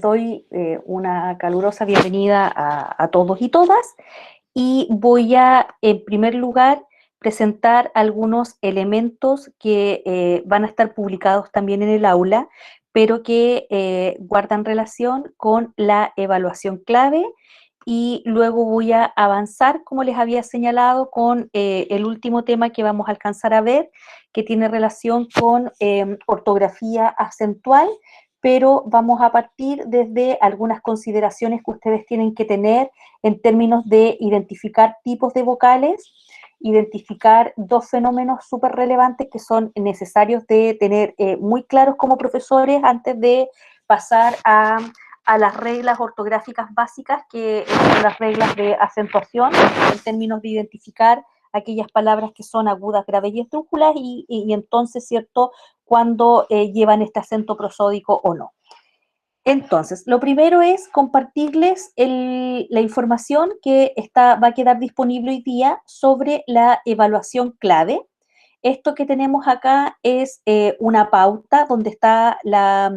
doy una calurosa bienvenida a todos y todas y voy a, en primer lugar, presentar algunos elementos que van a estar publicados también en el aula, pero que guardan relación con la evaluación clave y luego voy a avanzar, como les había señalado, con el último tema que vamos a alcanzar a ver, que tiene relación con ortografía acentual, pero vamos a partir desde algunas consideraciones que ustedes tienen que tener en términos de identificar tipos de vocales, identificar dos fenómenos súper relevantes que son necesarios de tener muy claros como profesores antes de pasar a las reglas ortográficas básicas, que son las reglas de acentuación, en términos de identificar aquellas palabras que son agudas, graves y esdrújulas, y entonces, ¿cierto?, cuando llevan este acento prosódico o no. Entonces, lo primero es compartirles la información que va a quedar disponible hoy día sobre la evaluación clave. Esto que tenemos acá es una pauta donde está la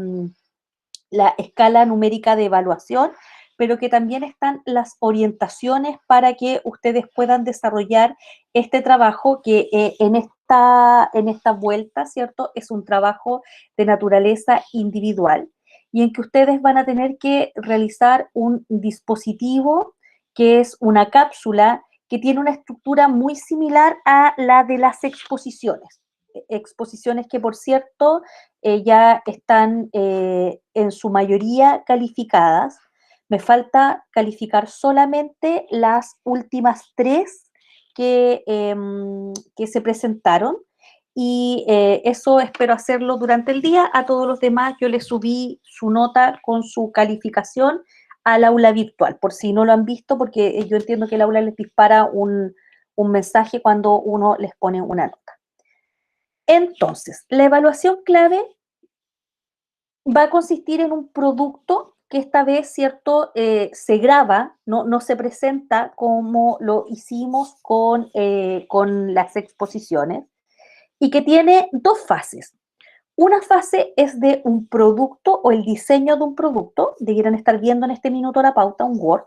escala numérica de evaluación, pero que también están las orientaciones para que ustedes puedan desarrollar este trabajo que en esta vuelta, ¿cierto?, es un trabajo de naturaleza individual y en que ustedes van a tener que realizar un dispositivo que es una cápsula que tiene una estructura muy similar a la de las exposiciones. Exposiciones que, por cierto, ya están en su mayoría calificadas. Me falta calificar solamente las últimas tres que se presentaron y eso espero hacerlo durante el día. A todos los demás yo les subí su nota con su calificación al aula virtual, por si no lo han visto, porque yo entiendo que el aula les dispara un mensaje cuando uno les pone una nota. Entonces, la evaluación clave va a consistir en un producto que esta vez, ¿cierto?, se graba, no se presenta como lo hicimos con las exposiciones, y que tiene dos fases. Una fase es de un producto o el diseño de un producto, debieran estar viendo en este minuto la pauta, un Word.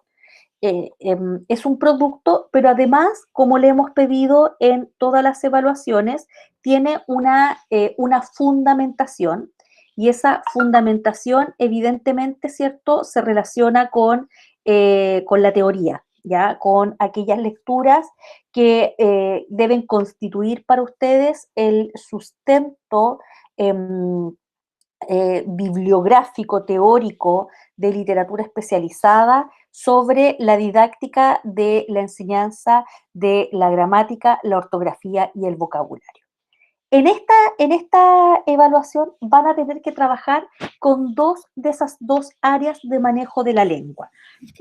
Es un producto, pero además, como le hemos pedido en todas las evaluaciones, tiene una fundamentación, y esa fundamentación evidentemente, ¿cierto?, se relaciona con la teoría, ¿ya?, con aquellas lecturas que deben constituir para ustedes el sustento eh, bibliográfico, teórico, de literatura especializada sobre la didáctica de la enseñanza de la gramática, la ortografía y el vocabulario. En esta evaluación van a tener que trabajar con dos de esas dos áreas de manejo de la lengua.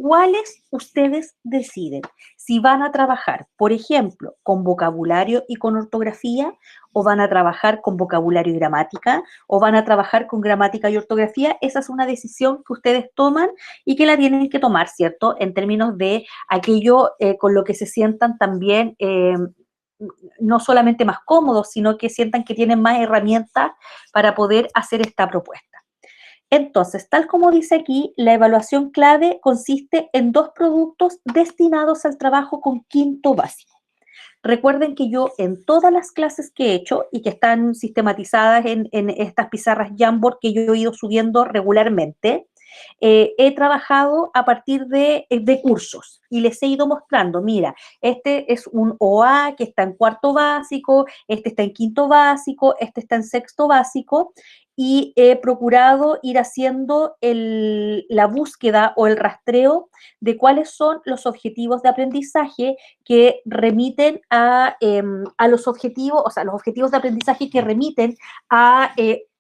¿Cuáles ustedes deciden? Si van a trabajar, por ejemplo, con vocabulario y con ortografía, o van a trabajar con vocabulario y gramática, o van a trabajar con gramática y ortografía. Esa es una decisión que ustedes toman y que la tienen que tomar, ¿cierto?, en términos de aquello con lo que se sientan también no solamente más cómodos, sino que sientan que tienen más herramientas para poder hacer esta propuesta. Entonces, tal como dice aquí, la evaluación clave consiste en dos productos destinados al trabajo con quinto básico. Recuerden que yo en todas las clases que he hecho y que están sistematizadas en estas pizarras Jamboard que yo he ido subiendo regularmente, he trabajado a partir de cursos y les he ido mostrando, mira, este es un OA que está en cuarto básico, este está en quinto básico, este está en sexto básico, y he procurado ir haciendo la búsqueda o el rastreo de cuáles son los objetivos de aprendizaje que remiten a los objetivos, o sea, los objetivos de aprendizaje que remiten a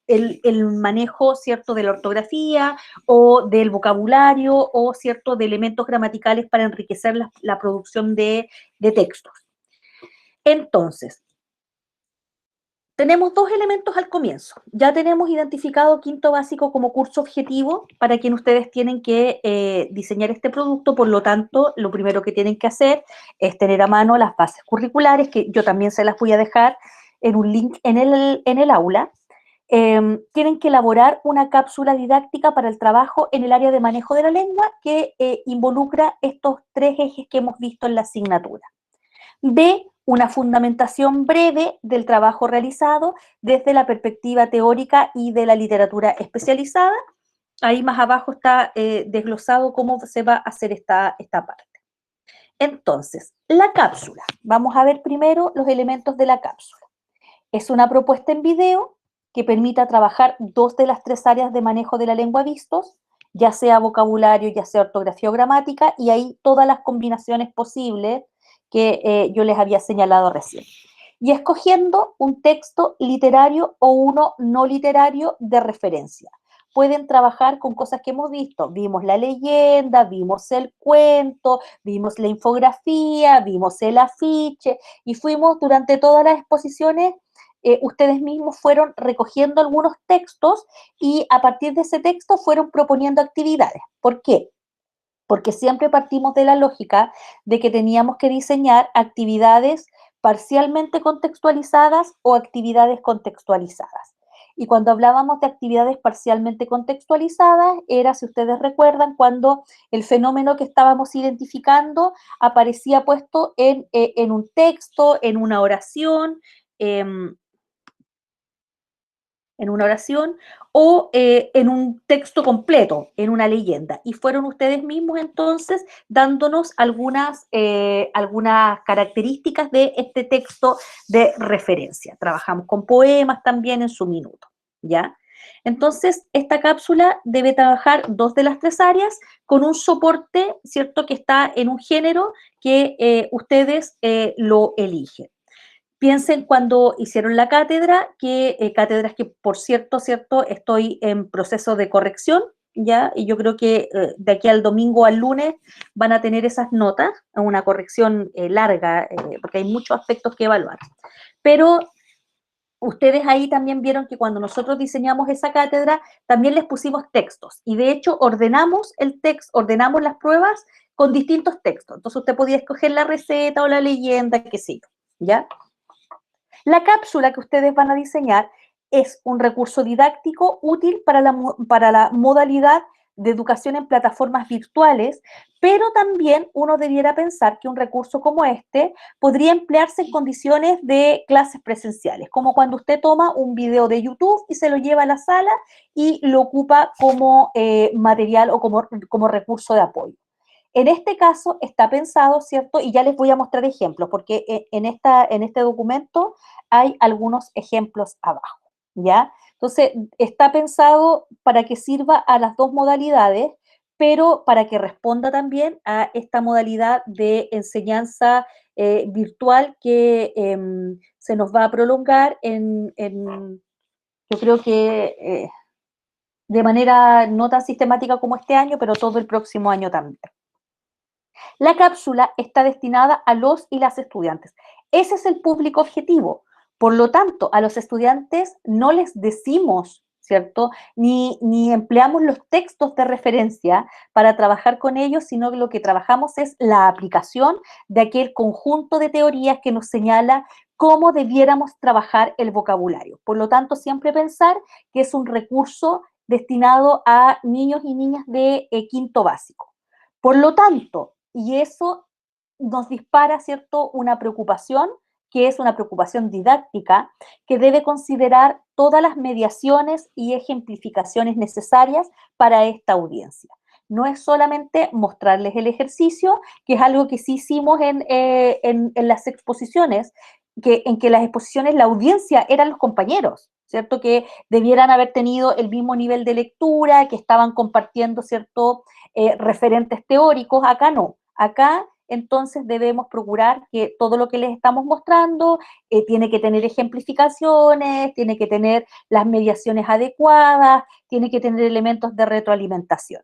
el manejo, ¿cierto?, de la ortografía o del vocabulario o, ¿cierto?, de elementos gramaticales para enriquecer la producción de textos. Entonces, tenemos dos elementos al comienzo. Ya tenemos identificado quinto básico como curso objetivo para quien ustedes tienen que diseñar este producto. Por lo tanto, lo primero que tienen que hacer es tener a mano las bases curriculares, que yo también se las voy a dejar en un link en el aula. tienen que elaborar una cápsula didáctica para el trabajo en el área de manejo de la lengua que involucra estos 3 ejes que hemos visto en la asignatura. B, una fundamentación breve del trabajo realizado desde la perspectiva teórica y de la literatura especializada. Ahí más abajo está desglosado cómo se va a hacer esta parte. Entonces, la cápsula. Vamos a ver primero los elementos de la cápsula. Es una propuesta en video que permita trabajar 2 de las 3 áreas de manejo de la lengua vistos, ya sea vocabulario, ya sea ortografía o gramática, y ahí todas las combinaciones posibles que yo les había señalado recién. Y escogiendo un texto literario o uno no literario de referencia. Pueden trabajar con cosas que hemos visto. Vimos la leyenda, vimos el cuento, vimos la infografía, vimos el afiche, y fuimos durante todas las exposiciones, ustedes mismos fueron recogiendo algunos textos y a partir de ese texto fueron proponiendo actividades. ¿Por qué? Porque siempre partimos de la lógica de que teníamos que diseñar actividades parcialmente contextualizadas o actividades contextualizadas. Y cuando hablábamos de actividades parcialmente contextualizadas, era, si ustedes recuerdan, cuando el fenómeno que estábamos identificando aparecía puesto en un texto, eh, en una oración o en un texto completo, en una leyenda. Y fueron ustedes mismos entonces dándonos algunas características de este texto de referencia. Trabajamos con poemas también en su minuto, ¿ya? Entonces, esta cápsula debe trabajar 2 de las 3 áreas con un soporte, ¿cierto?, que está en un género que ustedes lo eligen. Piensen cuando hicieron la cátedra, que cátedras que, por cierto, estoy en proceso de corrección, ¿ya? Y yo creo que de aquí al domingo al lunes van a tener esas notas, una corrección larga, porque hay muchos aspectos que evaluar. Pero ustedes ahí también vieron que cuando nosotros diseñamos esa cátedra, también les pusimos textos. Y de hecho, ordenamos el texto, ordenamos las pruebas con distintos textos. Entonces, usted podía escoger la receta o la leyenda, qué sé yo, ¿ya? La cápsula que ustedes van a diseñar es un recurso didáctico útil para la modalidad de educación en plataformas virtuales, pero también uno debiera pensar que un recurso como este podría emplearse en condiciones de clases presenciales, como cuando usted toma un video de YouTube y se lo lleva a la sala y lo ocupa como material o como recurso de apoyo. En este caso está pensado, ¿cierto? Y ya les voy a mostrar ejemplos, porque en este documento hay algunos ejemplos abajo, ¿ya? Entonces, está pensado para que sirva a las 2 modalidades, pero para que responda también a esta modalidad de enseñanza virtual que se nos va a prolongar yo creo que de manera no tan sistemática como este año, pero todo el próximo año también. La cápsula está destinada a los y las estudiantes. Ese es el público objetivo. Por lo tanto, a los estudiantes no les decimos, ¿cierto? Ni empleamos los textos de referencia para trabajar con ellos, sino que lo que trabajamos es la aplicación de aquel conjunto de teorías que nos señala cómo debiéramos trabajar el vocabulario. Por lo tanto, siempre pensar que es un recurso destinado a niños y niñas de quinto básico. Por lo tanto, y eso nos dispara, ¿cierto?, una preocupación, que es una preocupación didáctica, que debe considerar todas las mediaciones y ejemplificaciones necesarias para esta audiencia. No es solamente mostrarles el ejercicio, que es algo que sí hicimos en las exposiciones, en que las exposiciones la audiencia eran los compañeros, ¿cierto? Que debieran haber tenido el mismo nivel de lectura, que estaban compartiendo, ¿cierto?, referentes teóricos. Acá no. Acá entonces debemos procurar que todo lo que les estamos mostrando tiene que tener ejemplificaciones, tiene que tener las mediaciones adecuadas, tiene que tener elementos de retroalimentación.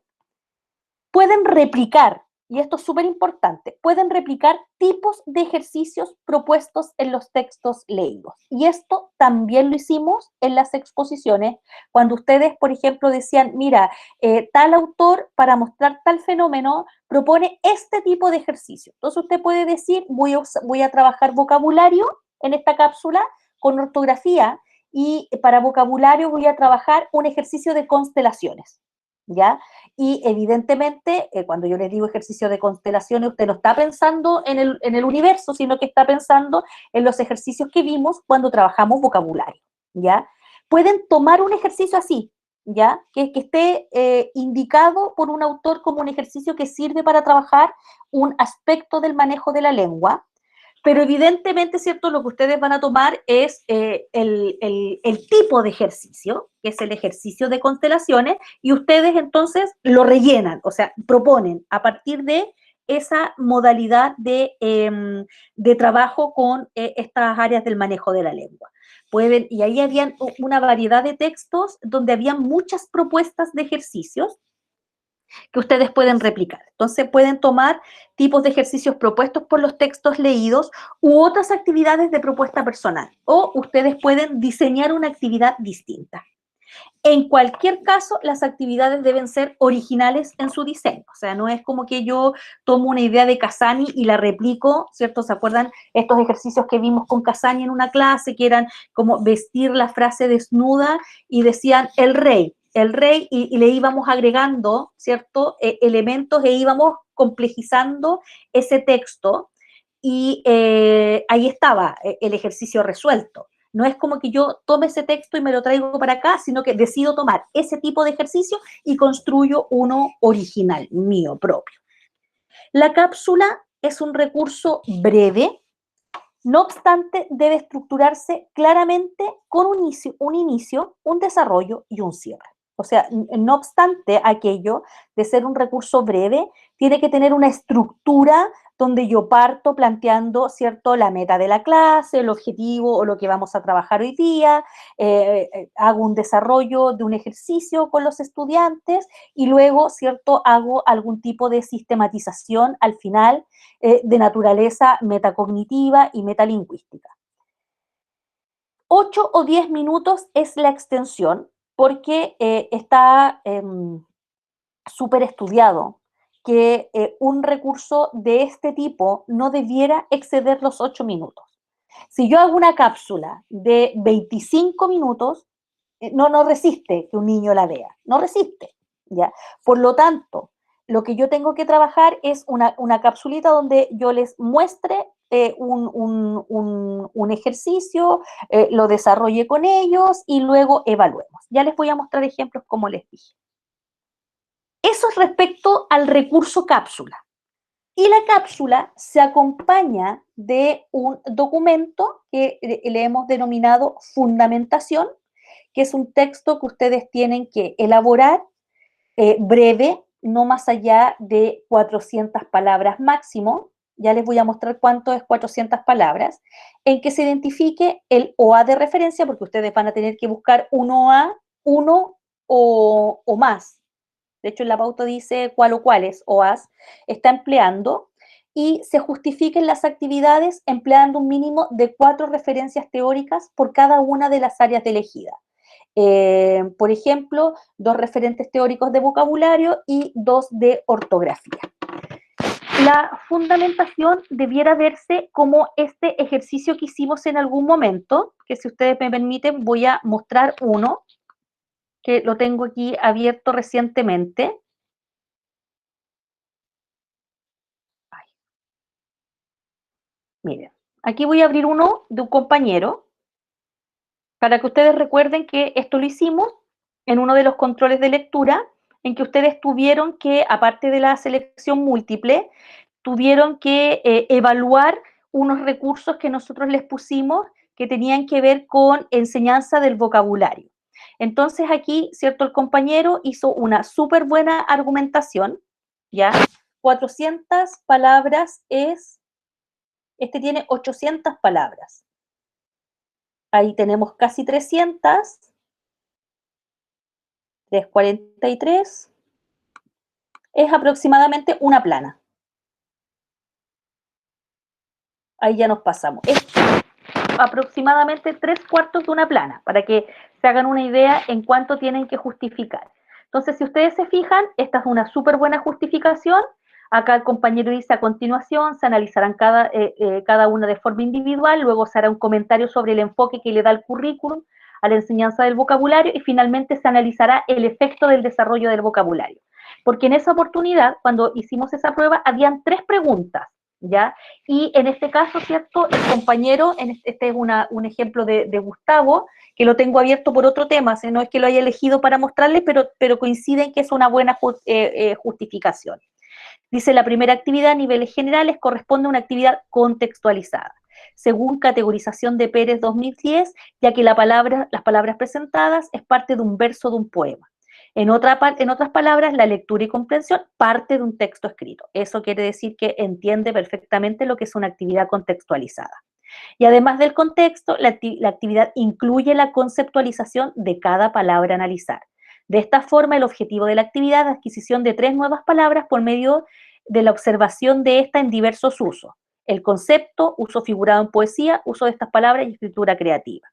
Pueden replicar, y esto es súper importante, pueden replicar tipos de ejercicios propuestos en los textos leídos. Y esto también lo hicimos en las exposiciones, cuando ustedes, por ejemplo, decían, mira, tal autor para mostrar tal fenómeno propone este tipo de ejercicio. Entonces usted puede decir, voy a trabajar vocabulario en esta cápsula con ortografía, y para vocabulario voy a trabajar un ejercicio de constelaciones, ¿ya? Y evidentemente, cuando yo les digo ejercicio de constelaciones, usted no está pensando en el universo, sino que está pensando en los ejercicios que vimos cuando trabajamos vocabulario, ¿ya? Pueden tomar un ejercicio así, ¿ya? Que esté indicado por un autor como un ejercicio que sirve para trabajar un aspecto del manejo de la lengua, pero evidentemente, ¿cierto? Lo que ustedes van a tomar es el tipo de ejercicio, que es el ejercicio de constelaciones, y ustedes entonces lo rellenan, o sea, proponen a partir de esa modalidad de trabajo con estas áreas del manejo de la lengua. Pueden, y ahí habían una variedad de textos donde había muchas propuestas de ejercicios que ustedes pueden replicar. Entonces pueden tomar tipos de ejercicios propuestos por los textos leídos u otras actividades de propuesta personal, o ustedes pueden diseñar una actividad distinta. En cualquier caso, las actividades deben ser originales en su diseño. O sea, no es como que yo tomo una idea de Casani y la replico, ¿cierto? ¿Se acuerdan estos ejercicios que vimos con Casani en una clase, que eran como vestir la frase desnuda y decían el rey, y le íbamos agregando, ¿cierto? Elementos e íbamos complejizando ese texto y ahí estaba el ejercicio resuelto. No es como que yo tome ese texto y me lo traigo para acá, sino que decido tomar ese tipo de ejercicio y construyo uno original, mío propio. La cápsula es un recurso breve, no obstante, debe estructurarse claramente con un inicio, un desarrollo y un cierre. O sea, no obstante aquello de ser un recurso breve, tiene que tener una estructura donde yo parto planteando, ¿cierto?, la meta de la clase, el objetivo o lo que vamos a trabajar hoy día, hago un desarrollo de un ejercicio con los estudiantes y luego, ¿cierto?, hago algún tipo de sistematización al final de naturaleza metacognitiva y metalingüística. 8 o 10 minutos es la extensión porque está súper estudiado que un recurso de este tipo no debiera exceder los 8 minutos. Si yo hago una cápsula de 25 minutos, no resiste que un niño la vea, no resiste, ¿ya? Por lo tanto, lo que yo tengo que trabajar es una capsulita donde yo les muestre un ejercicio, lo desarrolle con ellos y luego evaluemos. Ya les voy a mostrar ejemplos como les dije. Eso es respecto al recurso cápsula. Y la cápsula se acompaña de un documento que le hemos denominado fundamentación, que es un texto que ustedes tienen que elaborar breve, no más allá de 400 palabras máximo. Ya les voy a mostrar cuánto es 400 palabras, en que se identifique el OA de referencia, porque ustedes van a tener que buscar un OA, uno o más. De hecho, en la pauta dice cuál o cuáles OAS está empleando y se justifiquen las actividades empleando un mínimo de 4 referencias teóricas por cada una de las áreas de elegida. Por ejemplo, 2 referentes teóricos de vocabulario y 2 de ortografía. La fundamentación debiera verse como este ejercicio que hicimos en algún momento, que si ustedes me permiten voy a mostrar uno, que lo tengo aquí abierto recientemente. Ay, miren, aquí voy a abrir uno de un compañero para que ustedes recuerden que esto lo hicimos en uno de los controles de lectura en que ustedes tuvieron que, aparte de la selección múltiple, tuvieron que evaluar unos recursos que nosotros les pusimos que tenían que ver con enseñanza del vocabulario. Entonces aquí, ¿cierto? El compañero hizo una súper buena argumentación, ¿ya? 400 palabras este tiene 800 palabras. Ahí tenemos casi 300, 343, es aproximadamente una plana. Ahí ya nos pasamos. Es aproximadamente 3/4 de una plana, para que se hagan una idea en cuánto tienen que justificar. Entonces, si ustedes se fijan, esta es una súper buena justificación. Acá el compañero dice a continuación, se analizarán cada una de forma individual, luego se hará un comentario sobre el enfoque que le da el currículum a la enseñanza del vocabulario y finalmente se analizará el efecto del desarrollo del vocabulario. Porque en esa oportunidad, cuando hicimos esa prueba, habían 3 preguntas, ¿ya? Y en este caso, ¿cierto? El compañero, este es un ejemplo de Gustavo, que lo tengo abierto por otro tema, no es que lo haya elegido para mostrarles, pero coinciden que es una buena justificación. Dice, la primera actividad a niveles generales corresponde a una actividad contextualizada, según categorización de Pérez 2010, ya que las palabras presentadas es parte de un verso de un poema. En otras palabras, la lectura y comprensión parte de un texto escrito. Eso quiere decir que entiende perfectamente lo que es una actividad contextualizada. Y además del contexto, la actividad incluye la conceptualización de cada palabra a analizar. De esta forma, el objetivo de la actividad es la adquisición de 3 nuevas palabras por medio de la observación de esta en diversos usos. El concepto, uso figurado en poesía, uso de estas palabras y escritura creativa.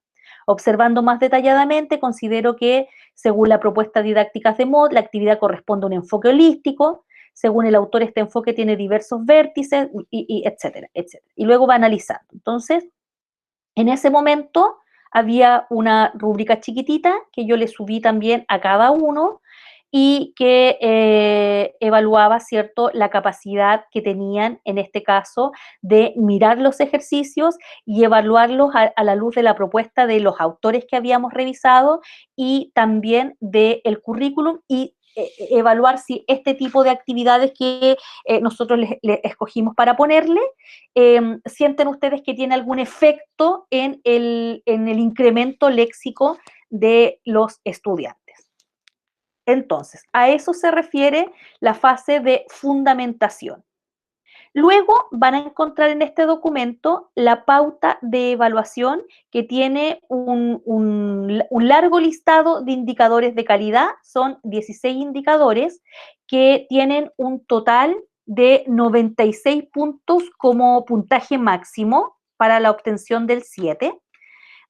Observando más detalladamente, considero que, según la propuesta didáctica de Mod, la actividad corresponde a un enfoque holístico. Según el autor, este enfoque tiene diversos vértices, etcétera, etcétera. Y luego va analizando. Entonces, en ese momento había una rúbrica chiquitita que yo le subí también a cada uno y que evaluaba, ¿cierto?, la capacidad que tenían, en este caso, de mirar los ejercicios y evaluarlos a la luz de la propuesta de los autores que habíamos revisado y también del currículum y evaluar si este tipo de actividades que nosotros les escogimos para ponerle, sienten ustedes que tiene algún efecto en el incremento léxico de los estudiantes. Entonces, a eso se refiere la fase de fundamentación. Luego van a encontrar en este documento la pauta de evaluación que tiene un largo listado de indicadores de calidad, son 16 indicadores que tienen un total de 96 puntos como puntaje máximo para la obtención del 7.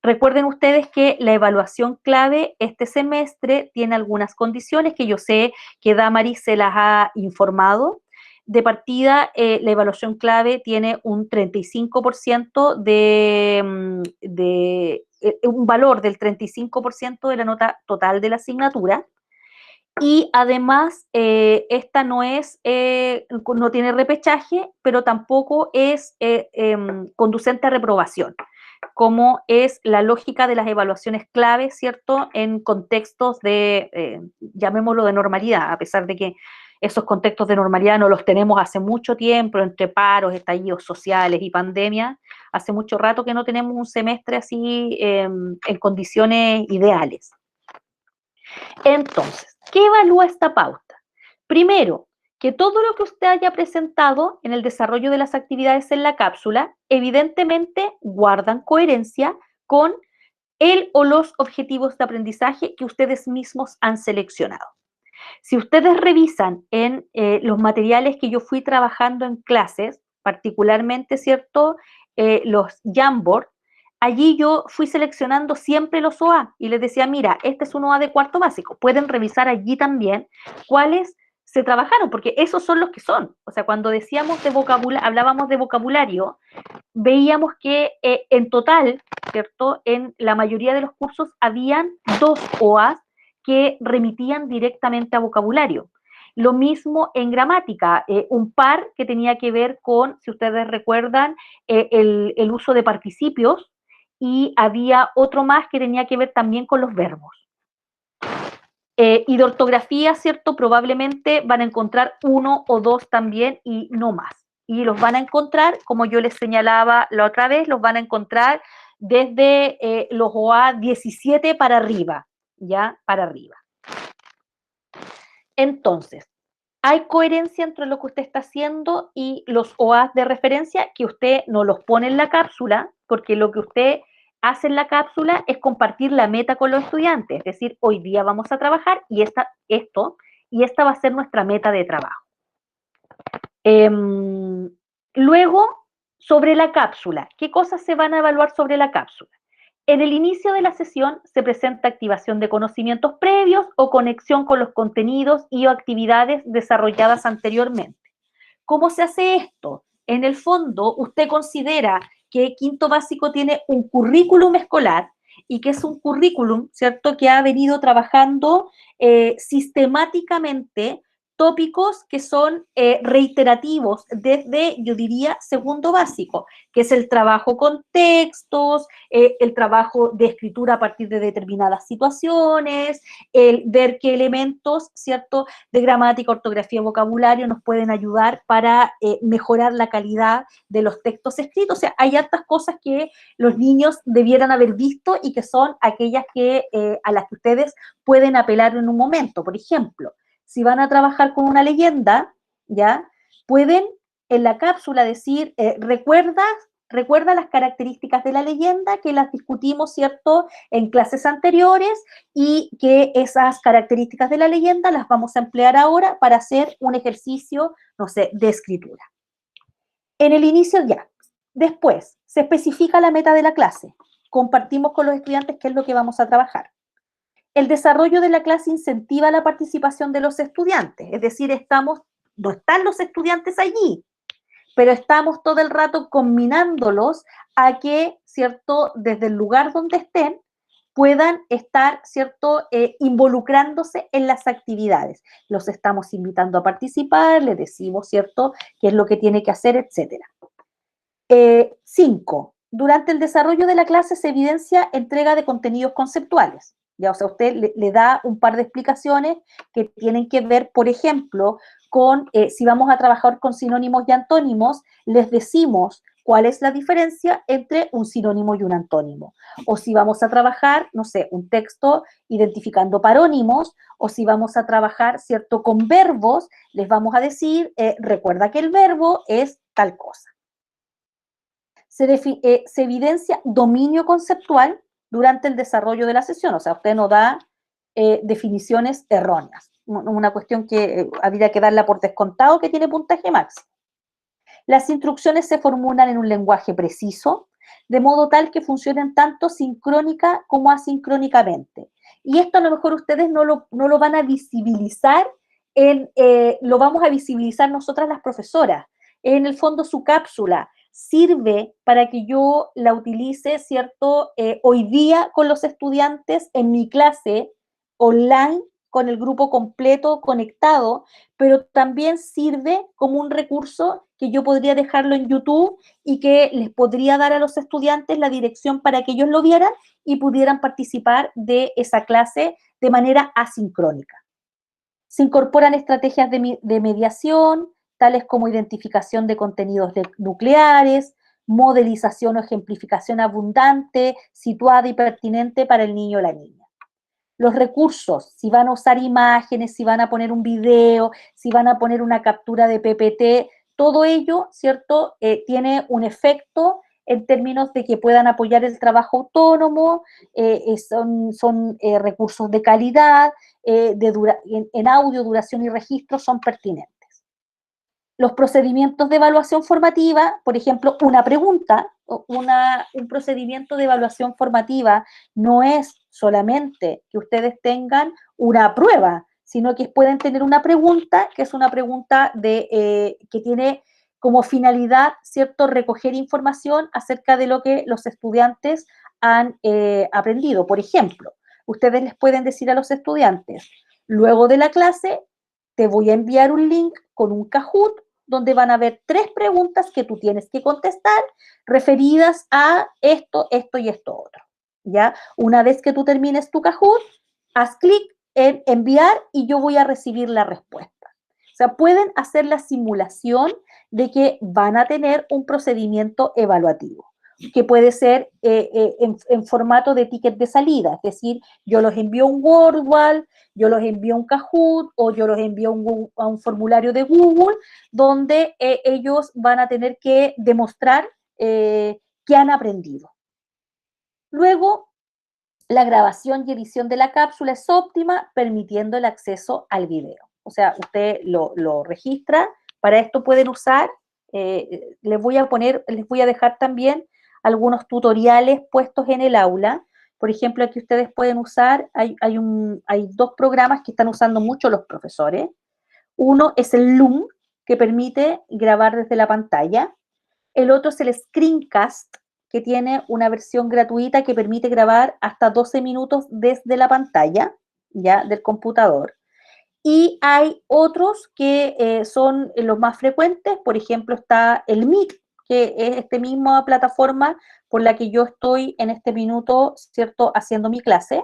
Recuerden ustedes que la evaluación clave este semestre tiene algunas condiciones que yo sé que Damaris se las ha informado. De partida, la evaluación clave tiene un 35% un valor del 35% de la nota total de la asignatura. Y además, esta no tiene repechaje, pero tampoco es conducente a reprobación, como es la lógica de las evaluaciones clave, ¿cierto?, en contextos llamémoslo de normalidad, a pesar de que esos contextos de normalidad no los tenemos hace mucho tiempo, entre paros, estallidos sociales y pandemia, hace mucho rato que no tenemos un semestre así en condiciones ideales. Entonces, ¿qué evalúa esta pauta? Primero, que todo lo que usted haya presentado en el desarrollo de las actividades en la cápsula, evidentemente guardan coherencia con el o los objetivos de aprendizaje que ustedes mismos han seleccionado. Si ustedes revisan en los materiales que yo fui trabajando en clases, particularmente, ¿cierto?, los Jamboard, allí yo fui seleccionando siempre los OA y les decía, mira, este es un OA de cuarto básico. Pueden revisar allí también cuáles se trabajaron, porque esos son los que son. O sea, cuando decíamos de hablábamos de vocabulario, veíamos que en total, ¿cierto?, en la mayoría de los cursos habían 2 OAs que remitían directamente a vocabulario. Lo mismo en gramática, un par que tenía que ver con, si ustedes recuerdan, el uso de participios, y había otro más que tenía que ver también con los verbos. Y de ortografía, ¿cierto? Probablemente van a encontrar 1 o 2 también y no más. Y los van a encontrar, como yo les señalaba la otra vez, los van a encontrar desde los OA 17 para arriba, ¿ya? Para arriba. Entonces, hay coherencia entre lo que usted está haciendo y los OA de referencia, que usted no los pone en la cápsula, porque lo que usted hace en la cápsula es compartir la meta con los estudiantes, es decir, hoy día vamos a trabajar y esta va a ser nuestra meta de trabajo. Luego, sobre la cápsula, ¿qué cosas se van a evaluar sobre la cápsula? En el inicio de la sesión se presenta activación de conocimientos previos o conexión con los contenidos y o actividades desarrolladas anteriormente. ¿Cómo se hace esto? En el fondo, usted considera que quinto básico tiene un currículum escolar y que es un currículum, ¿cierto?, que ha venido trabajando sistemáticamente tópicos que son reiterativos desde, yo diría, segundo básico, que es el trabajo con textos, el trabajo de escritura a partir de determinadas situaciones, el ver qué elementos, ¿cierto?, de gramática, ortografía, vocabulario nos pueden ayudar para mejorar la calidad de los textos escritos. O sea, hay hartas cosas que los niños debieran haber visto y que son aquellas que, a las que ustedes pueden apelar en un momento. Por ejemplo, si van a trabajar con una leyenda, ¿ya? Pueden en la cápsula decir, recuerda las características de la leyenda que las discutimos, ¿cierto?, en clases anteriores y que esas características de la leyenda las vamos a emplear ahora para hacer un ejercicio, no sé, de escritura. En el inicio ya. Después, se especifica la meta de la clase. Compartimos con los estudiantes qué es lo que vamos a trabajar. El desarrollo de la clase incentiva la participación de los estudiantes, es decir, no están los estudiantes allí, pero estamos todo el rato combinándolos a que, ¿cierto?, desde el lugar donde estén, puedan estar, ¿cierto?, involucrándose en las actividades. Los estamos invitando a participar, les decimos, ¿cierto?, qué es lo que tiene que hacer, etcétera. 5. Durante el desarrollo de la clase se evidencia entrega de contenidos conceptuales. Ya, o sea, usted le da un par de explicaciones que tienen que ver, por ejemplo, con si vamos a trabajar con sinónimos y antónimos, les decimos cuál es la diferencia entre un sinónimo y un antónimo. O si vamos a trabajar, no sé, un texto identificando parónimos, o si vamos a trabajar, ¿cierto?, con verbos, les vamos a decir, recuerda que el verbo es tal cosa. Se evidencia dominio conceptual durante el desarrollo de la sesión, o sea, usted no da definiciones erróneas, una cuestión que habría que darla por descontado que tiene puntaje máximo. Las instrucciones se formulan en un lenguaje preciso, de modo tal que funcionen tanto sincrónica como asincrónicamente. Y esto a lo mejor ustedes no lo van a visibilizar, lo vamos a visibilizar nosotras las profesoras. En el fondo su cápsula sirve para que yo la utilice, ¿cierto?, hoy día con los estudiantes en mi clase online, con el grupo completo conectado, pero también sirve como un recurso que yo podría dejarlo en YouTube y que les podría dar a los estudiantes la dirección para que ellos lo vieran y pudieran participar de esa clase de manera asincrónica. Se incorporan estrategias de mediación, tales como identificación de contenidos nucleares, modelización o ejemplificación abundante, situada y pertinente para el niño o la niña. Los recursos, si van a usar imágenes, si van a poner un video, si van a poner una captura de PPT, todo ello, ¿cierto?, tiene un efecto en términos de que puedan apoyar el trabajo autónomo, son recursos de calidad, en audio, duración y registro son pertinentes. Los procedimientos de evaluación formativa, por ejemplo, una pregunta, un procedimiento de evaluación formativa no es solamente que ustedes tengan una prueba, sino que pueden tener una pregunta, que es una pregunta que tiene como finalidad, ¿cierto?, recoger información acerca de lo que los estudiantes han aprendido. Por ejemplo, ustedes les pueden decir a los estudiantes, luego de la clase, te voy a enviar un link con un Kahoot donde van a haber 3 preguntas que tú tienes que contestar referidas a esto, esto y esto otro, ¿ya? Una vez que tú termines tu Kahoot, haz clic en enviar y yo voy a recibir la respuesta. O sea, pueden hacer la simulación de que van a tener un procedimiento evaluativo, que puede ser en formato de ticket de salida, es decir, yo los envío un WordWall, yo los envío un Kahoot o yo los envío a un formulario de Google donde ellos van a tener que demostrar que han aprendido. Luego, la grabación y edición de la cápsula es óptima, permitiendo el acceso al video. O sea, usted lo registra, para esto pueden usar, les voy a dejar también algunos tutoriales puestos en el aula. Por ejemplo, aquí ustedes pueden usar, hay 2 programas que están usando mucho los profesores. Uno es el Loom, que permite grabar desde la pantalla. El otro es el Screencast, que tiene una versión gratuita que permite grabar hasta 12 minutos desde la pantalla, ya, del computador. Y hay otros que son los más frecuentes, por ejemplo, está el Meet, que es esta misma plataforma por la que yo estoy en este minuto, ¿cierto?, haciendo mi clase,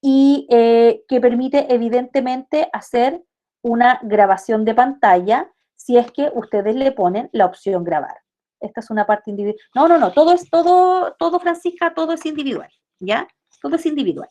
y que permite evidentemente hacer una grabación de pantalla si es que ustedes le ponen la opción grabar. Esta es una parte individual. No, no, no, todo, Francisca, todo es individual, ¿ya? Todo es individual.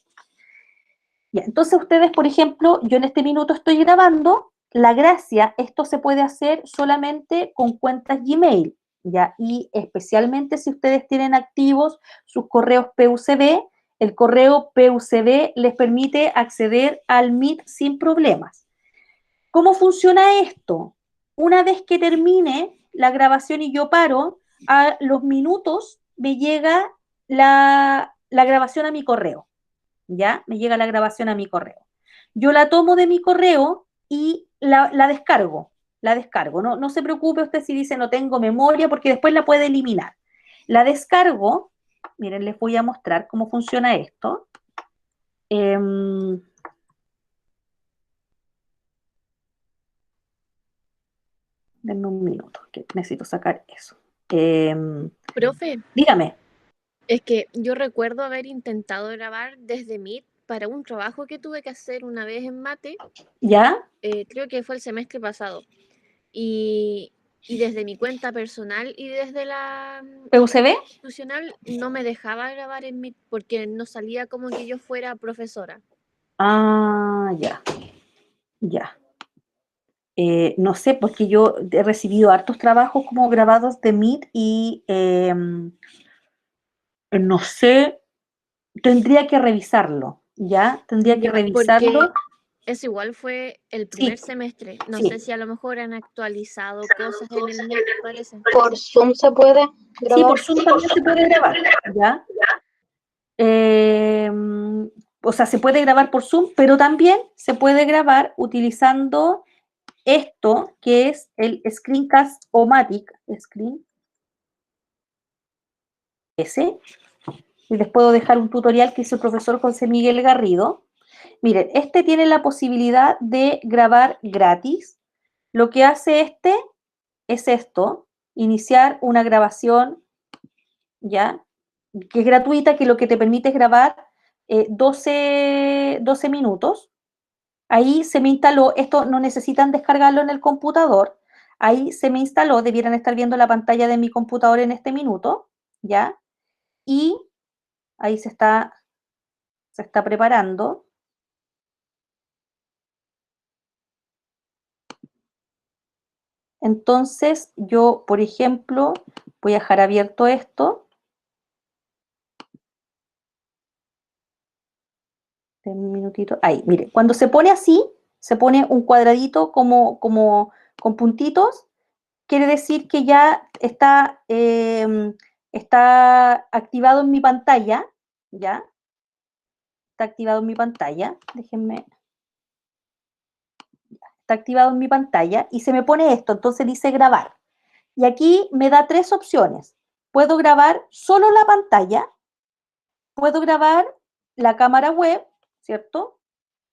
Ya, entonces ustedes, por ejemplo, yo en este minuto estoy grabando, la gracia, esto se puede hacer solamente con cuentas Gmail, ¿ya? Y especialmente si ustedes tienen activos sus correos PUCB, el correo PUCB les permite acceder al Meet sin problemas. ¿Cómo funciona esto? Una vez que termine la grabación y yo paro, a los minutos me llega la grabación a mi correo. ¿Ya? Me llega la grabación a mi correo. Yo la tomo de mi correo y la descargo. La descargo. No, no se preocupe usted si dice no tengo memoria, porque después la puede eliminar. La descargo. Miren, les voy a mostrar cómo funciona esto. Denme un minuto, que necesito sacar eso. Profe, Dígame. es que yo recuerdo haber intentado grabar desde Meet para un trabajo que tuve que hacer una vez en mate, ¿Ya? creo que fue el semestre pasado, y, y desde mi cuenta personal y desde la ¿PUCB? institucional no me dejaba grabar en Meet porque no salía como que yo fuera profesora. Ah, ya. Ya. No sé, porque yo he recibido hartos trabajos como grabados de Meet y no sé, tendría que revisarlo, ¿ya? Tendría que Ya, porque revisarlo. eso igual fue el primer Sí, semestre. No sé sí. si a lo mejor han actualizado cosas en el Meet, parece. Por Zoom se puede Sí, grabar. por Zoom también se puede grabar, ¿ya? Eh, o sea, se puede grabar por Zoom, pero también se puede grabar utilizando esto que es el Screencast-O-Matic, Screen S, y les puedo dejar un tutorial que hizo el profesor José Miguel Garrido. Miren, este tiene la posibilidad de grabar gratis. Lo que hace este es esto, iniciar una grabación, ¿ya? Que es gratuita, que lo que te permite es grabar 12 minutos. Ahí se me instaló, esto no necesitan descargarlo en el computador, ahí se me instaló, debieran estar viendo la pantalla de mi computador en este minuto, ¿ya? Y ahí se está preparando. Entonces, yo, por ejemplo, voy a dejar abierto esto. Un minutito. Ahí, mire, cuando se pone así, se pone un cuadradito como con puntitos, quiere decir que ya está activado en mi pantalla, ¿ya? Está activado en mi pantalla. Déjenme. Está activado en mi pantalla y se me pone esto, entonces dice grabar. Y aquí me da tres opciones. Puedo grabar solo la pantalla, puedo grabar la cámara web, ¿cierto?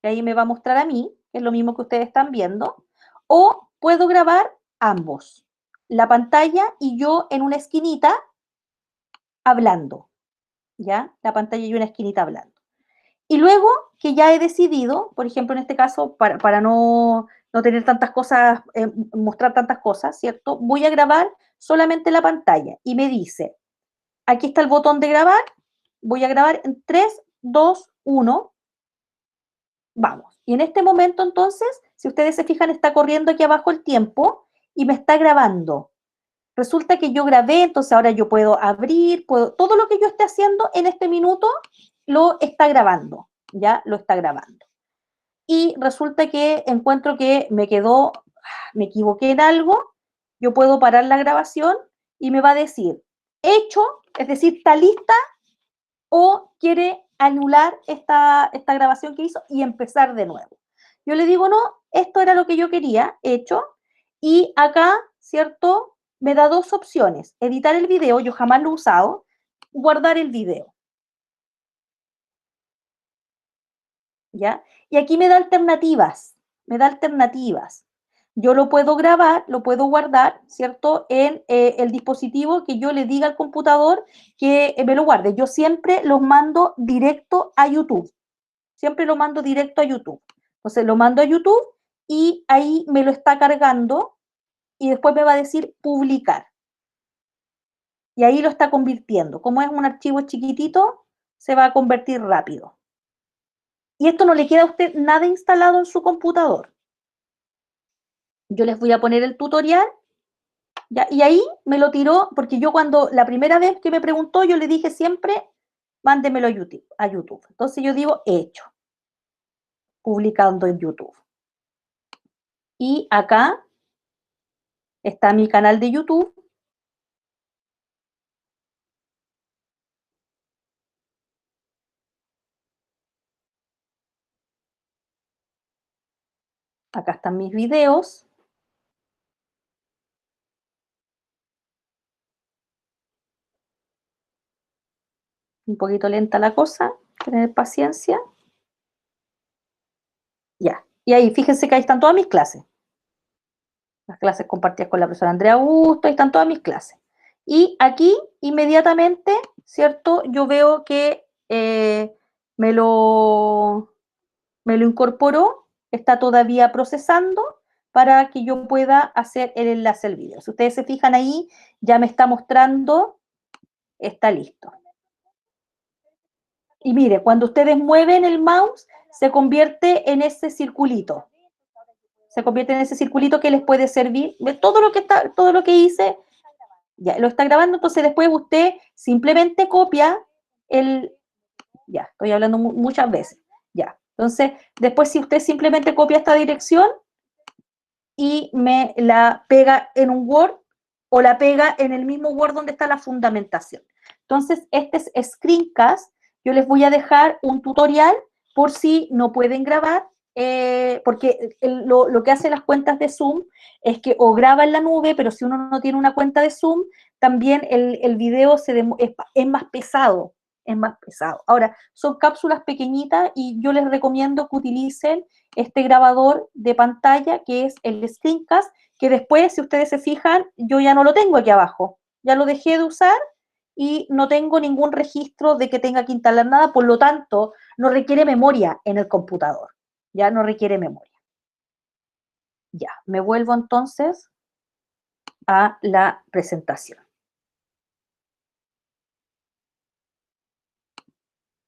Que ahí me va a mostrar a mí, que es lo mismo que ustedes están viendo, o puedo grabar ambos, la pantalla y yo en una esquinita hablando, ¿ya? La pantalla y una esquinita hablando. Y luego que ya he decidido, por ejemplo, en este caso, para no tener tantas cosas, mostrar tantas cosas, ¿cierto? Voy a grabar solamente la pantalla y me dice, aquí está el botón de grabar, voy a grabar en 3, 2, 1, vamos. Y en este momento, entonces, si ustedes se fijan, está corriendo aquí abajo el tiempo y me está grabando. Resulta que yo grabé, entonces ahora yo puedo abrir, todo lo que yo esté haciendo en este minuto lo está grabando, ya lo está grabando. Y resulta que encuentro que me equivoqué en algo, yo puedo parar la grabación y me va a decir, hecho, es decir, está lista o quiere anular esta grabación que hizo y empezar de nuevo. Yo le digo, no, esto era lo que yo quería, hecho, y acá, ¿cierto? Me da dos opciones, editar el video, yo jamás lo he usado, guardar el video. ¿Ya? Y aquí me da alternativas, Yo lo puedo grabar, lo puedo guardar, ¿cierto? En el dispositivo que yo le diga al computador que me lo guarde. Yo siempre los mando directo a YouTube. Siempre lo mando directo a YouTube. Entonces lo mando a YouTube y ahí me lo está cargando y después me va a decir publicar. Y ahí lo está convirtiendo. Como es un archivo chiquitito, se va a convertir rápido. Y esto no le queda a usted nada instalado en su computador. Yo les voy a poner el tutorial, ¿ya? Y ahí me lo tiró, porque yo cuando la primera vez que me preguntó, yo le dije siempre, mándemelo a YouTube. Entonces yo digo, hecho, publicando en YouTube. Y acá está mi canal de YouTube. Acá están mis videos. Un poquito lenta la cosa, tener paciencia. Ya. Y ahí, fíjense que ahí están todas mis clases. Las clases compartidas con la profesora Andrea Augusto, ahí están todas mis clases. Y aquí, inmediatamente, ¿cierto? Yo veo que me lo, me lo incorporó, está todavía procesando para que yo pueda hacer el enlace al video. Si ustedes se fijan ahí, ya me está mostrando, está listo. Y mire, cuando ustedes mueven el mouse, se convierte en ese circulito. Se convierte en ese circulito que les puede servir. Todo lo que hice, ya lo está grabando, entonces después usted simplemente copia el, ya, estoy hablando muchas veces, ya. Entonces, después si usted simplemente copia esta dirección y me la pega en un Word o la pega en el mismo Word donde está la fundamentación. Entonces, este es Screencast. Yo les voy a dejar un tutorial por si no pueden grabar, porque lo que hacen las cuentas de Zoom es que o graba en la nube, pero si uno no tiene una cuenta de Zoom, también el video es más pesado, es más pesado. Ahora, son cápsulas pequeñitas y yo les recomiendo que utilicen este grabador de pantalla que es el Screencast, que después, si ustedes se fijan, yo ya no lo tengo aquí abajo, ya lo dejé de usar y no tengo ningún registro de que tenga que instalar nada, por lo tanto, no requiere memoria en el computador, ya no requiere memoria. Ya, me vuelvo entonces a la presentación.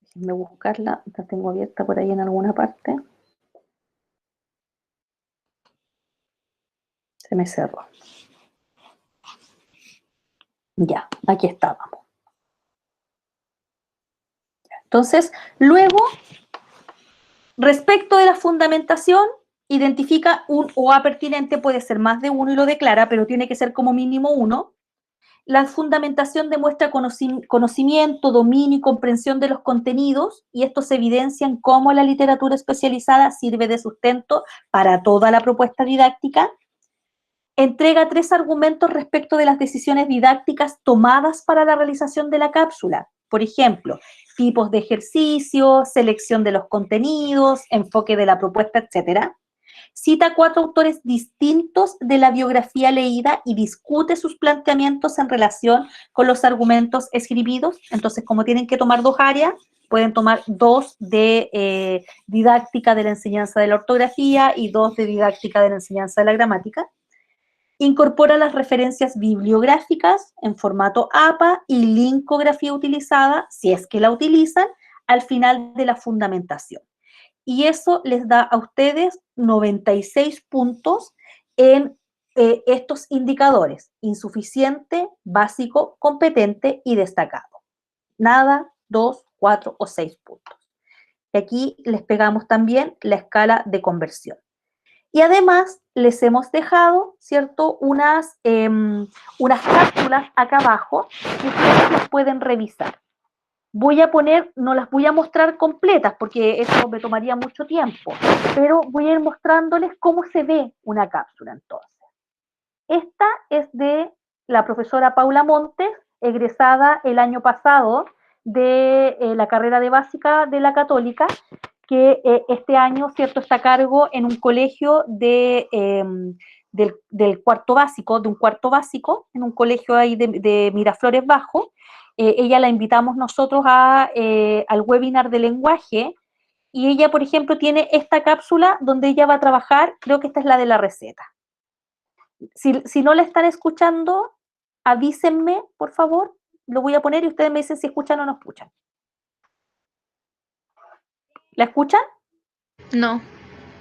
Déjenme buscarla, la tengo abierta por ahí en alguna parte. Se me cerró. Ya, aquí estábamos. Entonces, luego, respecto de la fundamentación, identifica un OA pertinente, puede ser más de uno y lo declara, pero tiene que ser como mínimo uno. La fundamentación demuestra conocimiento, dominio y comprensión de los contenidos, y esto se evidencia en cómo la literatura especializada sirve de sustento para toda la propuesta didáctica. Entrega 3 argumentos respecto de las decisiones didácticas tomadas para la realización de la cápsula. Por ejemplo, tipos de ejercicio, selección de los contenidos, enfoque de la propuesta, etc. Cita 4 autores distintos de la biografía leída y discute sus planteamientos en relación con los argumentos escribidos. Entonces, como tienen que tomar 2 áreas, pueden tomar 2 de didáctica de la enseñanza de la ortografía y 2 de didáctica de la enseñanza de la gramática. Incorpora las referencias bibliográficas en formato APA y linkografía utilizada, si es que la utilizan, al final de la fundamentación. Y eso les da a ustedes 96 puntos en estos indicadores: insuficiente, básico, competente y destacado. Nada, 2, 4 o 6 puntos. Y aquí les pegamos también la escala de conversión. Y además les hemos dejado, ¿cierto?, unas cápsulas acá abajo que ustedes las pueden revisar. No las voy a mostrar completas porque eso me tomaría mucho tiempo, pero voy a ir mostrándoles cómo se ve una cápsula entonces. Esta es de la profesora Paula Montes, egresada el año pasado de la carrera de básica de la Católica, que este año, ¿cierto?, está a cargo en un colegio del cuarto básico, de un cuarto básico, en un colegio ahí de Miraflores Bajo. Ella la invitamos nosotros al webinar de lenguaje, y ella, por ejemplo, tiene esta cápsula donde ella va a trabajar, creo que esta es la de la receta. Si no la están escuchando, avísenme, por favor, lo voy a poner y ustedes me dicen si escuchan o no escuchan. ¿La escuchan? No.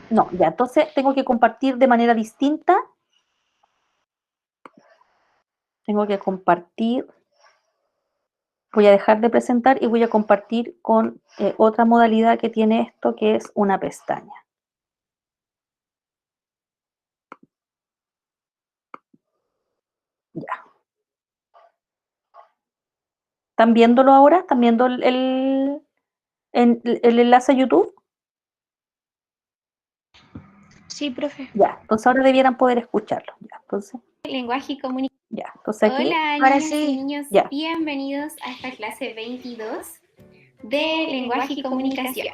No, ya, entonces tengo que compartir de manera distinta. Tengo que compartir. Voy a dejar de presentar y voy a compartir con otra modalidad que tiene esto, que es una pestaña. Ya. ¿Están viéndolo ahora? ¿Están viendo el enlace a YouTube? Sí, profe. Ya, entonces ahora debieran poder escucharlo. Ya, entonces. Lenguaje y comunicación. Ya, entonces aquí. Hola, Ahora niñas sí. y niños, Ya. bienvenidos a esta clase 22 de lenguaje y comunicación.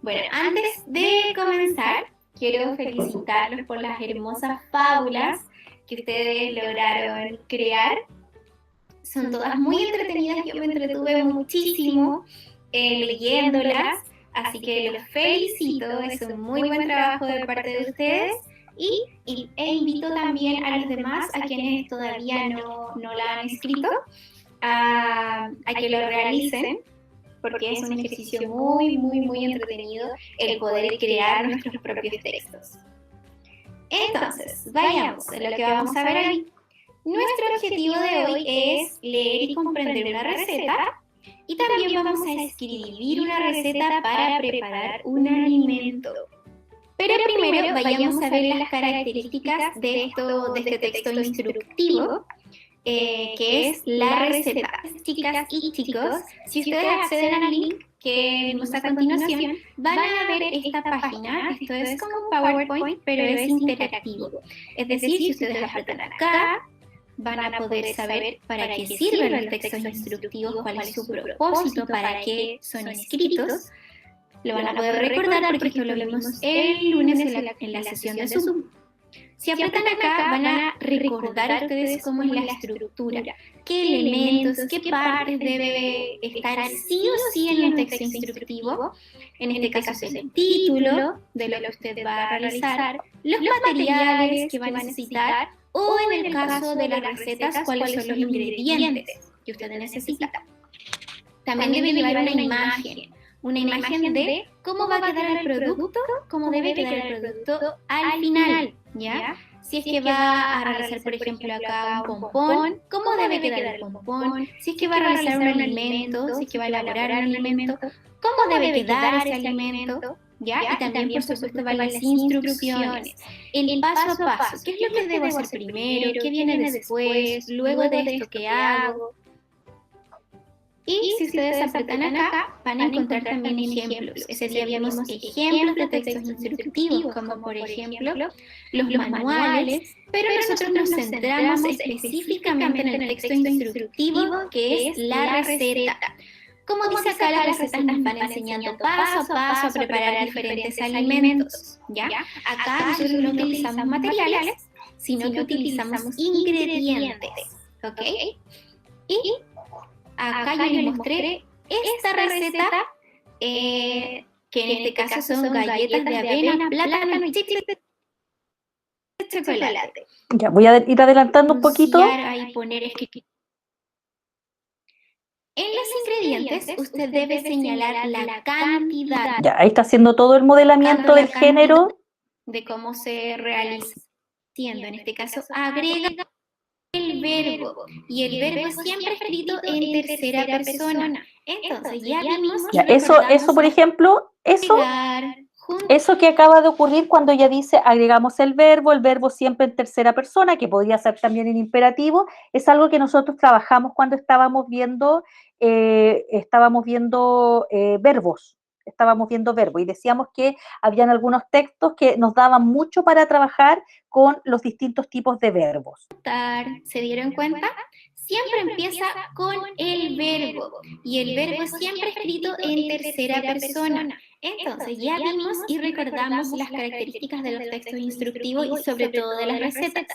Bueno, antes de comenzar, quiero felicitarlos por las hermosas fábulas que ustedes lograron crear. Son todas muy entretenidas, yo me entretuve muchísimo leyéndolas, así que los felicito, es un muy buen trabajo de parte de ustedes. E invito también a los demás, a quienes todavía no la han escrito, a que lo realicen, porque es un ejercicio muy entretenido el poder crear nuestros propios textos. Entonces, vayamos a lo que vamos a ver hoy. Nuestro objetivo de hoy es leer y comprender una receta, y también vamos a escribir una receta para preparar un alimento. Pero primero vayamos a ver las características de este texto instructivo, que es la receta. Chicas y chicos, si ustedes acceden al link que vimos a continuación, van a ver esta página. Esto es como un PowerPoint, pero es interactivo. Es decir, si ustedes apretan acá, van a poder saber para qué sirven los textos instructivos, cuál es su propósito, para qué son escritos. Lo van a poder recordar porque esto lo vimos el lunes en la sesión de Zoom. Si apretan acá, van a recordar ustedes cómo es la estructura, qué elementos, qué partes debe estar sí o sí en un texto instructivo. En este caso es el título de lo que usted va a realizar, los materiales que va a necesitar, o en el caso de las recetas, cuáles son los ingredientes que usted necesita. También debe llevar una imagen de cómo va a quedar el producto, cómo debe quedar el producto al final, ¿ya? Si es que va a realizar, por ejemplo, acá un pompón, ¿cómo debe quedar el pompón? Si es que va a realizar un alimento, si es que va a elaborar un alimento, ¿cómo debe quedar ese alimento? ¿Ya? Y también, por supuesto, van las instrucciones, el paso a paso, qué es lo que debo hacer primero, qué viene después, luego de esto, ¿qué hago? Y si ustedes apretan acá, van a encontrar también ejemplos. Ese día vimos ejemplos de textos instructivos, como por ejemplo los manuales, pero nosotros nos centramos específicamente en el texto instructivo, que es la receta. Como dice acá, las recetas nos van enseñando paso a paso a preparar diferentes alimentos, ¿ya? Acá nosotros no utilizamos materiales, sino que utilizamos ingredientes, ¿ok? Y acá yo les mostré esta receta, que en este caso son galletas de avena, plátano y chicle de chocolate. Ya, voy a ir adelantando un poquito. Ahí poner en los ingredientes, usted debe señalar la cantidad. Ya, ahí está haciendo todo el modelamiento del género. De cómo se realiza. En este caso, agrega el verbo, y el verbo siempre escrito en tercera persona. Entonces ya vimos. Ya, eso por ejemplo, eso que acaba de ocurrir cuando ella dice agregamos el verbo siempre en tercera persona, que podría ser también en imperativo, es algo que nosotros trabajamos cuando estábamos viendo verbos. Estábamos viendo verbos y decíamos que habían algunos textos que nos daban mucho para trabajar con los distintos tipos de verbos. ¿Se dieron cuenta? siempre empieza con el verbo, y el verbo siempre escrito en tercera persona. Entonces, ya vimos y recordamos las características de los textos instructivos y sobre todo de las recetas.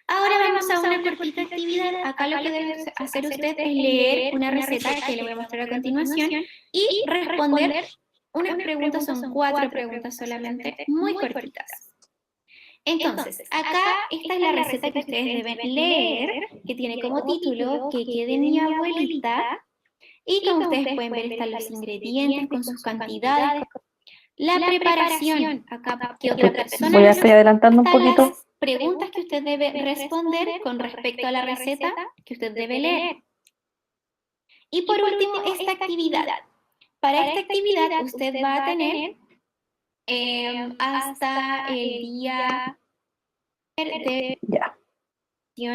Ahora vamos a una cortita actividad. Acá lo que debe hacer usted es leer una receta que le voy a mostrar a continuación y responder unas preguntas, son 4 preguntas solamente, muy cortitas. Entonces, acá esta es la receta que ustedes deben leer, que tiene como título "Que quede mi abuelita", y como ustedes pueden ver están los ingredientes con sus cantidades, la preparación, acá que otra persona Voy a estar adelantando un poquito. las preguntas que usted debe responder con respecto a la receta que usted debe leer. Y por último, esta actividad. Para esta actividad usted va a tener hasta el día de... Ya.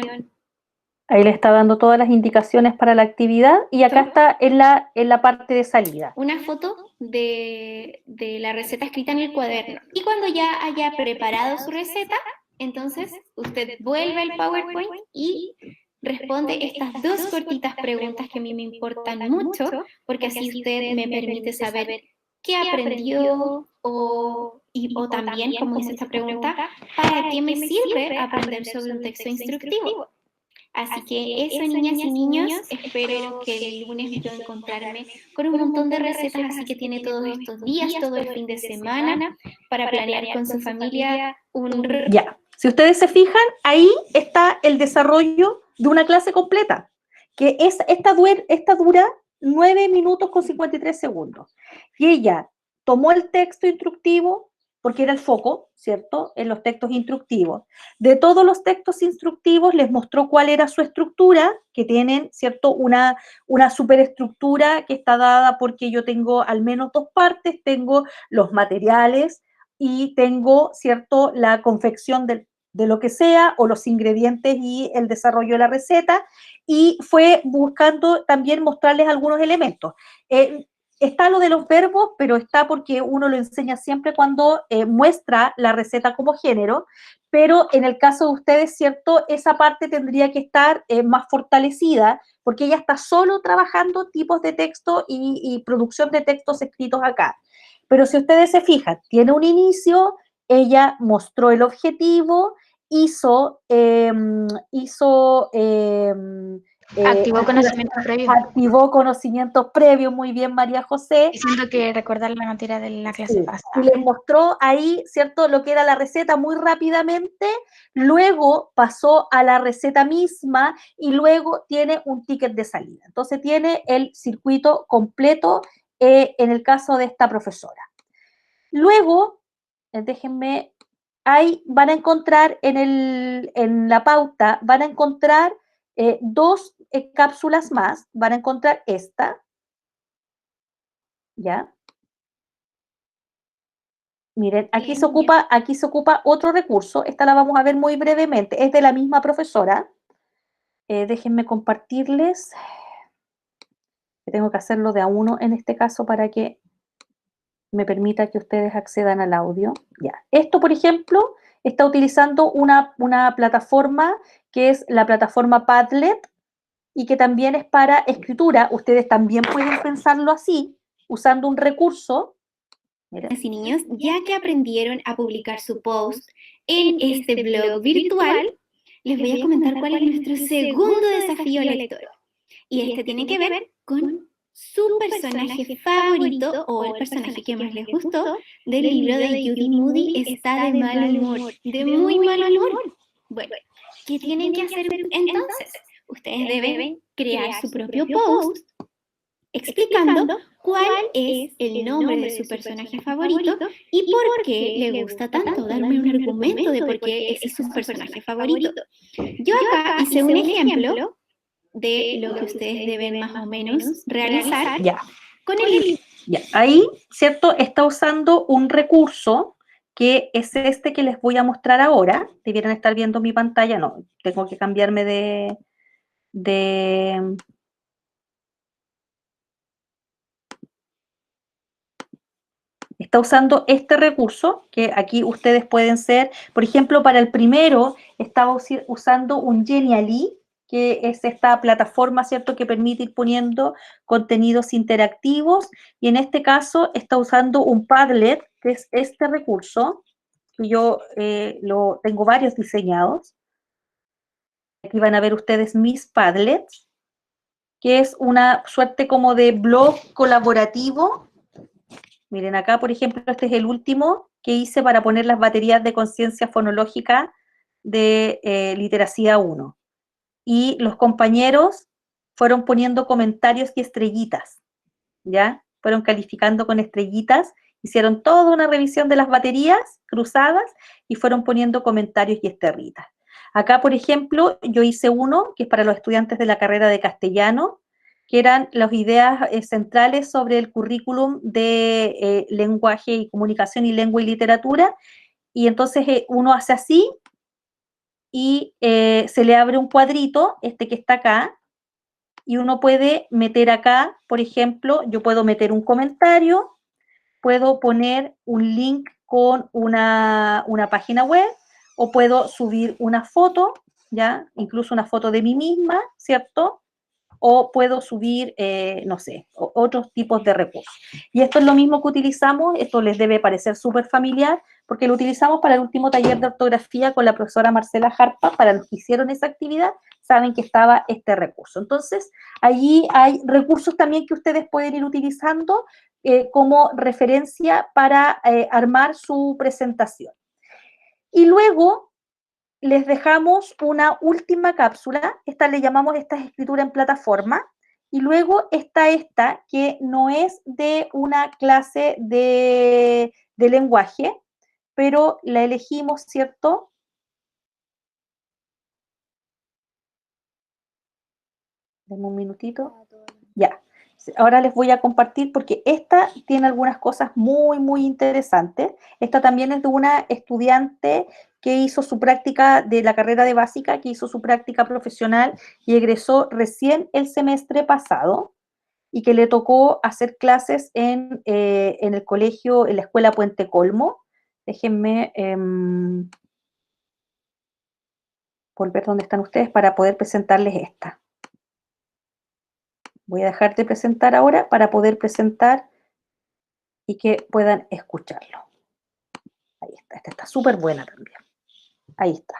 Ahí le está dando todas las indicaciones para la actividad y acá está en la parte de salida. Una foto de la receta escrita en el cuaderno. Y cuando ya haya preparado su receta, entonces usted vuelve al PowerPoint y responde estas 2 cortitas preguntas que a mí me importan mucho, porque así usted me permite saber qué aprendió o también, como dice esta pregunta, para qué me sirve aprender sobre un texto instructivo. Así que eso, niñas y niños, espero que el lunes yo encontrarme con un montón de recetas, así que tiene todos estos días, todo el fin de semana, para planear con su familia un... Ya, si ustedes se fijan, ahí está el desarrollo de una clase completa, que es esta dura 9 minutos con 53 segundos. Y ella tomó el texto instructivo, porque era el foco, ¿cierto?, en los textos instructivos. De todos los textos instructivos les mostró cuál era su estructura, que tienen, ¿cierto?, una superestructura que está dada porque yo tengo al menos 2 partes, tengo los materiales y tengo, ¿cierto?, la confección de lo que sea, o los ingredientes y el desarrollo de la receta, y fue buscando también mostrarles algunos elementos. Está lo de los verbos, pero está porque uno lo enseña siempre cuando muestra la receta como género, pero en el caso de ustedes, ¿cierto?, esa parte tendría que estar más fortalecida, porque ella está solo trabajando tipos de texto y producción de textos escritos acá. Pero si ustedes se fijan, tiene un inicio, ella mostró el objetivo, Activó conocimientos previos. Activó conocimientos previos, muy bien, María José. Diciendo que recordar la materia de la clase pasada. Y les mostró ahí, ¿cierto?, lo que era la receta muy rápidamente, luego pasó a la receta misma y luego tiene un ticket de salida. Entonces tiene el circuito completo en el caso de esta profesora. Luego, déjenme, ahí van a encontrar en la pauta, van a encontrar 2 cápsulas más, van a encontrar esta, ¿ya? Miren, aquí se ocupa otro recurso, esta la vamos a ver muy brevemente, es de la misma profesora. Déjenme compartirles, tengo que hacerlo de a uno en este caso para que me permita que ustedes accedan al audio. Ya. Esto, por ejemplo, está utilizando una plataforma que es la plataforma Padlet y que también es para escritura. Ustedes también pueden pensarlo así, usando un recurso. Miren. Y niños, ya que aprendieron a publicar su post en este blog virtual, les voy a comentar cuál es nuestro segundo desafío lector. Y este tiene que ver con su personaje favorito o el personaje que más les gustó del libro de Judy Moody está de mal humor, de muy mal humor. Bueno, ¿qué tienen que hacer entonces? Ustedes deben crear su propio post explicando cuál es el nombre de su personaje favorito y por qué le gusta tanto. Darme un argumento de por qué ese es su personaje favorito. Yo acá hice un ejemplo de lo que ustedes deben más o menos realizar. Ya. Con el... Ya. Ahí, ¿cierto? Está usando un recurso que es este que les voy a mostrar ahora. Debieran estar viendo mi pantalla. No, tengo que cambiarme de está usando este recurso, que aquí ustedes pueden ser, por ejemplo, para el primero, estaba usando un Genially, que es esta plataforma, ¿cierto?, que permite ir poniendo contenidos interactivos, y en este caso está usando un Padlet, que es este recurso, que yo tengo varios diseñados. Aquí van a ver ustedes mis Padlets, que es una suerte como de blog colaborativo. Miren acá, por ejemplo, este es el último que hice para poner las baterías de conciencia fonológica de literacia 1. Y los compañeros fueron poniendo comentarios y estrellitas, ¿ya? Fueron calificando con estrellitas, hicieron toda una revisión de las baterías cruzadas y fueron poniendo comentarios y estrellitas. Acá, por ejemplo, yo hice uno que es para los estudiantes de la carrera de castellano, que eran las ideas centrales sobre el currículum de lenguaje y comunicación y lengua y literatura, y entonces uno hace así y se le abre un cuadrito, este que está acá, y uno puede meter acá, por ejemplo, yo puedo meter un comentario, puedo poner un link con una página web, o puedo subir una foto, ¿ya? Incluso una foto de mí misma, ¿cierto? O puedo subir, no sé, otros tipos de recursos. Y esto es lo mismo que utilizamos, esto les debe parecer súper familiar, porque lo utilizamos para el último taller de ortografía con la profesora Marcela Jarpa. Para los que hicieron esa actividad, saben que estaba este recurso. Entonces, allí hay recursos también que ustedes pueden ir utilizando como referencia para armar su presentación. Y luego les dejamos una última cápsula, esta le llamamos esta escritura en plataforma, y luego está esta, que no es de una clase de lenguaje, pero la elegimos, ¿cierto? Denme un minutito. Ya. Ahora les voy a compartir porque esta tiene algunas cosas muy, muy interesantes. Esta también es de una estudiante que hizo su práctica de la carrera de básica, que hizo su práctica profesional y egresó recién el semestre pasado, y que le tocó hacer clases en el colegio, en la escuela Puente Colmo. Déjenme volver donde están ustedes para poder presentarles esta. Voy a dejar de presentar ahora para poder presentar y que puedan escucharlo. Ahí está, esta está súper buena también. Ahí está.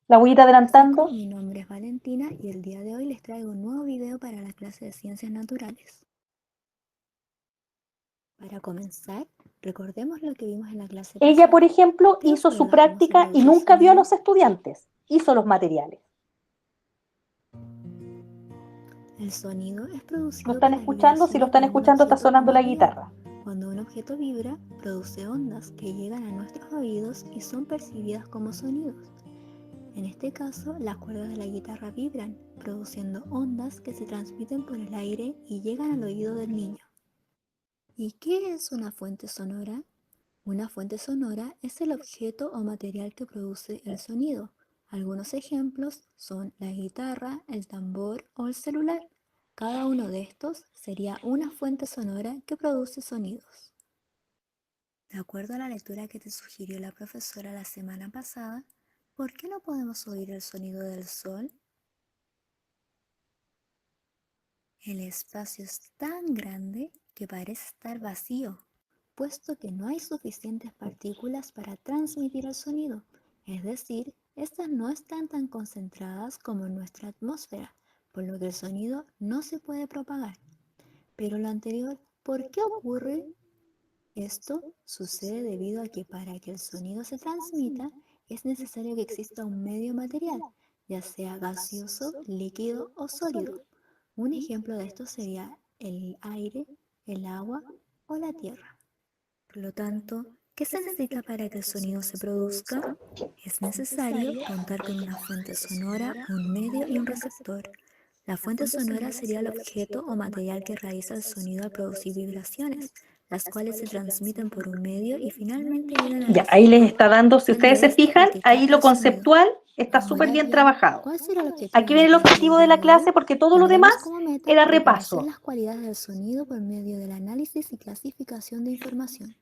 La voy a ir adelantando. Mi nombre es Valentina y el día de hoy les traigo un nuevo video para la clase de Ciencias Naturales. Para comenzar, recordemos lo que vimos en la clase pasada. Ella, por ejemplo, ¿Te hizo su acuerdas cómo se práctica y produce nunca vio a sonido? los estudiantes. Hizo los materiales. El sonido es producido ¿Lo están por la escuchando? Si lo están vibración de un escuchando, está objeto sonando la material. guitarra. Cuando un objeto vibra, produce ondas que llegan a nuestros oídos y son percibidas como sonidos. En este caso, las cuerdas de la guitarra vibran, produciendo ondas que se transmiten por el aire y llegan al oído del niño. ¿Y qué es una fuente sonora? Una fuente sonora es el objeto o material que produce el sonido. Algunos ejemplos son la guitarra, el tambor o el celular. Cada uno de estos sería una fuente sonora que produce sonidos. De acuerdo a la lectura que te sugirió la profesora la semana pasada, ¿por qué no podemos oír el sonido del sol? El espacio es tan grande que parece estar vacío, puesto que no hay suficientes partículas para transmitir el sonido, es decir, estas no están tan concentradas como en nuestra atmósfera, por lo que el sonido no se puede propagar. Pero lo anterior, ¿por qué ocurre? Esto sucede debido a que para que el sonido se transmita es necesario que exista un medio material, ya sea gaseoso, líquido o sólido. Un ejemplo de esto sería el aire, el agua o la tierra. Por lo tanto, ¿qué se necesita para que el sonido se produzca? Es necesario contar con una fuente sonora, un medio y un receptor. La fuente sonora sería el objeto o material que realiza el sonido al producir vibraciones, las cuales se transmiten por un medio y finalmente llegan al Ya, ahí les receptor. está dando, si ustedes se fijan, ahí lo conceptual está súper bien trabajado. ¿Cuál será el objetivo Aquí viene el objetivo de la clase, porque todo lo demás como meta era reconocer repaso. las cualidades del sonido por medio del análisis y clasificación de información?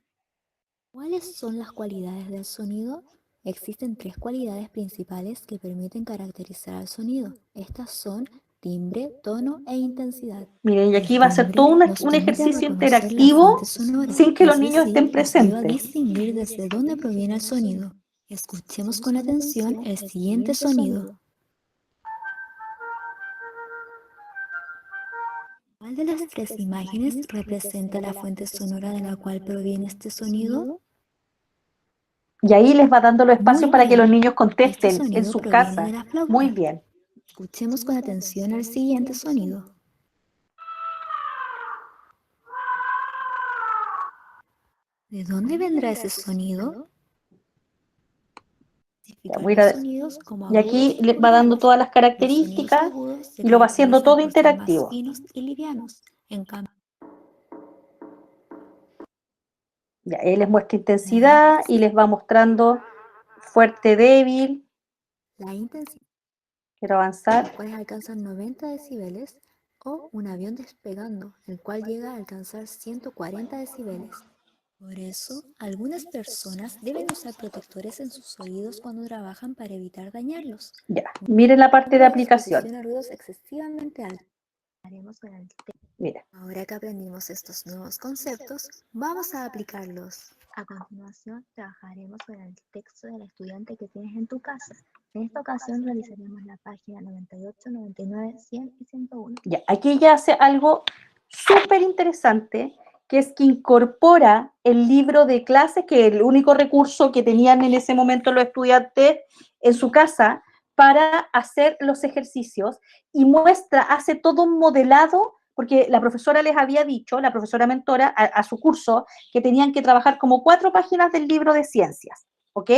¿Cuáles son las cualidades del sonido? Existen 3 cualidades principales que permiten caracterizar al sonido. Estas son timbre, tono e intensidad. Miren, y El aquí va a ser timbre todo nos un permite ejercicio reconocer la interactivo fuente sonora, sin que los es niños decir, estén nos ayuda a presentes. distinguir desde dónde proviene el sonido. Escuchemos con atención el siguiente sonido. ¿Cuál de las 3 imágenes representa la fuente sonora de la cual proviene este sonido? Y ahí les va dando los espacios Muy para que bien. los niños Este contesten en sonido sus proviene casas. de la flauta. Muy bien. Escuchemos con atención el siguiente sonido. ¿De dónde vendrá ese sonido? Ya, voy a ir a- Sonidos como Y aquí agudos les o va dando graves. todas las Los sonidos características agudos se y lo va haciendo caracterizan todo por ser más interactivo. finos y livianos. En cambio, Ya, él les muestra intensidad y les va mostrando fuerte, débil. la intensidad Quiero avanzar. puede alcanzar 90 decibeles o un avión despegando, el cual llega a alcanzar 140 decibeles. Por eso, algunas personas deben usar protectores en sus oídos cuando trabajan para evitar dañarlos. Ya, miren la parte de Una aplicación. exposición a ruidos excesivamente altos. Haremos con el Mira, Ahora que aprendimos estos nuevos conceptos, vamos a aplicarlos. A continuación, trabajaremos con el texto del estudiante que tienes en tu casa. En esta ocasión realizaremos la página 98, 99, 100 y 101. ya, aquí ella hace algo súper interesante, que es que incorpora el libro de clases, que es el único recurso que tenían en ese momento los estudiantes en su casa, para hacer los ejercicios, y muestra, hace todo un modelado, porque la profesora les había dicho, la profesora mentora, a su curso, que tenían que trabajar como 4 páginas del libro de ciencias, ¿ok?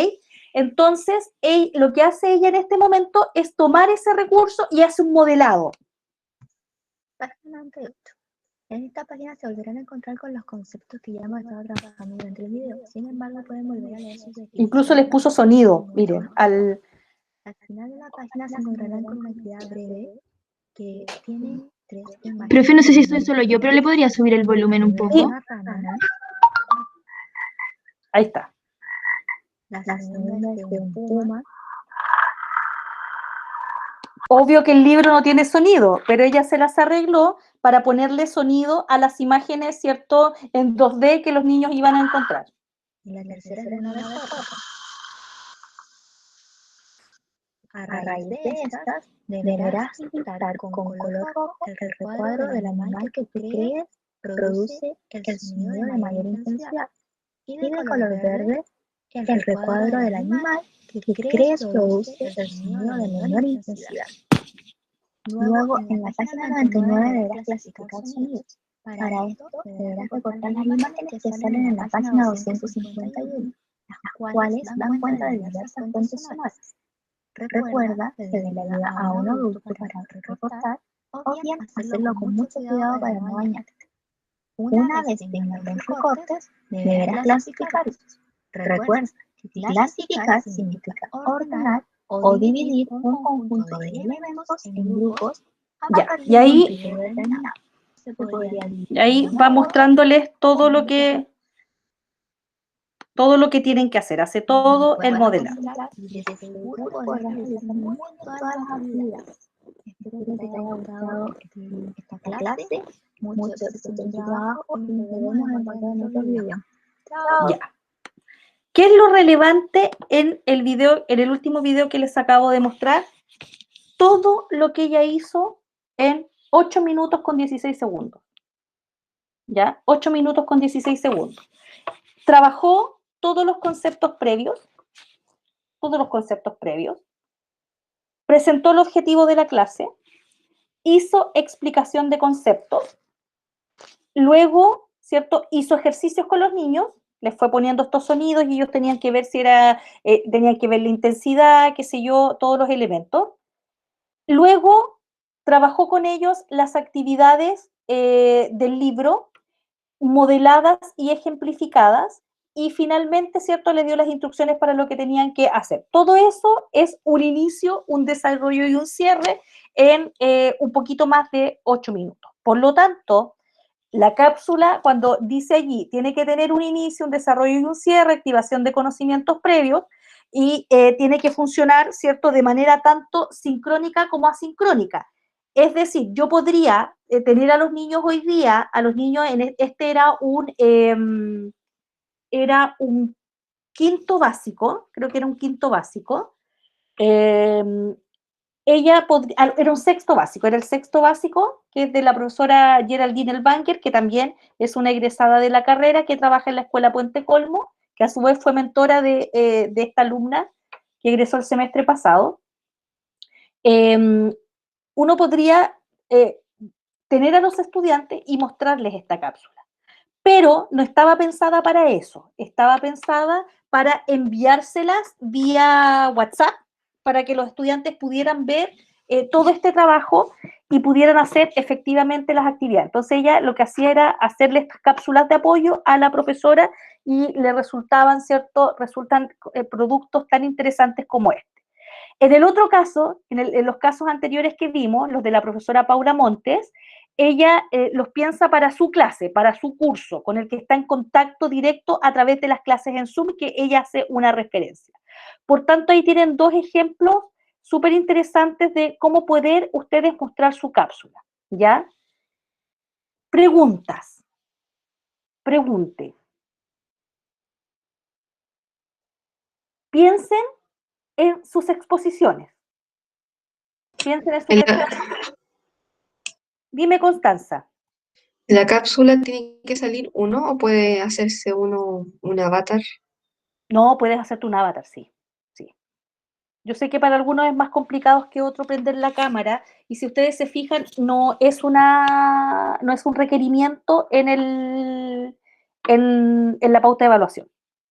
Entonces, lo que hace ella en este momento es tomar ese recurso y hace un modelado. Página 98. En esta página se volverán a encontrar con los conceptos que ya hemos estado trabajando durante el video. Sin embargo, pueden volver a leer sus definiciones. Incluso les puso sonido, miren, Al final de la página se encontrarán con una actividad breve que tiene 3 imágenes. Profe, no sé si soy solo yo, pero ¿le podría subir el volumen un poco? Sí. Una rana, Ahí está. la segunda es de un puma, Obvio que el libro no tiene sonido, pero ella se las arregló para ponerle sonido a las imágenes, ¿cierto?, en 2D que los niños iban a encontrar. y la tercera es de una abeja. A raíz de estas, deberás pintar con color rojo el recuadro del animal que tú crees produce el sonido de mayor intensidad, y de color verde el recuadro del animal que crees produce el sonido de menor intensidad. Luego, en la página 99 deberás clasificar sonidos. Para esto, deberás recortar las imágenes que salen en la página 251, las cuales dan cuenta de diversas fuentes sonoras. Recuerda pedirle ayuda a un adulto para recortar, o bien hacerlo con mucho cuidado para no dañarte. Una vez tengas los recortes, deberás clasificarlos. Recuerda que clasificar significa ordenar o dividir un conjunto de elementos en grupos. Ya, y ahí va mostrándoles todo lo que tienen que hacer, hace todo el modelado. Y de seguro podrás realizar muy bien todas las actividades. Espero que te haya gustado esta clase. Mucho éxito en tu trabajo y nos vemos en otro video. Chao. Ya. ¿Qué es lo relevante en el video, en el último video que les acabo de mostrar? Todo lo que ella hizo en 8 minutos con 16 segundos. ¿Ya? 8 minutos con 16 segundos. Trabajó todos los conceptos previos, presentó el objetivo de la clase, hizo explicación de conceptos, luego, ¿cierto?, hizo ejercicios con los niños, les fue poniendo estos sonidos y ellos tenían que ver si era, tenían que ver la intensidad, qué sé yo, todos los elementos. Luego, trabajó con ellos las actividades del libro, modeladas y ejemplificadas, y finalmente, ¿cierto?, le dio las instrucciones para lo que tenían que hacer. Todo eso es un inicio, un desarrollo y un cierre en un poquito más de 8 minutos. Por lo tanto, la cápsula, cuando dice allí, tiene que tener un inicio, un desarrollo y un cierre, activación de conocimientos previos, y tiene que funcionar, ¿cierto?, de manera tanto sincrónica como asincrónica. Es decir, yo podría tener a los niños hoy día, a los niños, este era un quinto básico, creo que era un quinto básico, era un sexto básico, era el sexto básico, que es de la profesora Geraldine Elbanger, que también es una egresada de la carrera, que trabaja en la Escuela Puente Colmo, que a su vez fue mentora de esta alumna que egresó el semestre pasado. Uno podría tener a los estudiantes y mostrarles esta cápsula, pero no estaba pensada para eso, estaba pensada para enviárselas vía WhatsApp, para que los estudiantes pudieran ver todo este trabajo y pudieran hacer efectivamente las actividades. Entonces ella lo que hacía era hacerle estas cápsulas de apoyo a la profesora y le resultan productos tan interesantes como este. En el otro caso, en los casos anteriores que vimos, los de la profesora Paula Montes, ella los piensa para su clase, para su curso, con el que está en contacto directo a través de las clases en Zoom, que ella hace una referencia. Por tanto, ahí tienen dos ejemplos súper interesantes de cómo poder ustedes mostrar su cápsula, ¿ya? Preguntas. Pregunte. Piensen en sus exposiciones. Piensen en sus exposiciones. Dime, Constanza. ¿La cápsula tiene que salir uno o puede hacerse uno un avatar? No, puedes hacerte un avatar, sí. Sí. Yo sé que para algunos es más complicado que otro prender la cámara, y si ustedes se fijan, no es un requerimiento en la pauta de evaluación.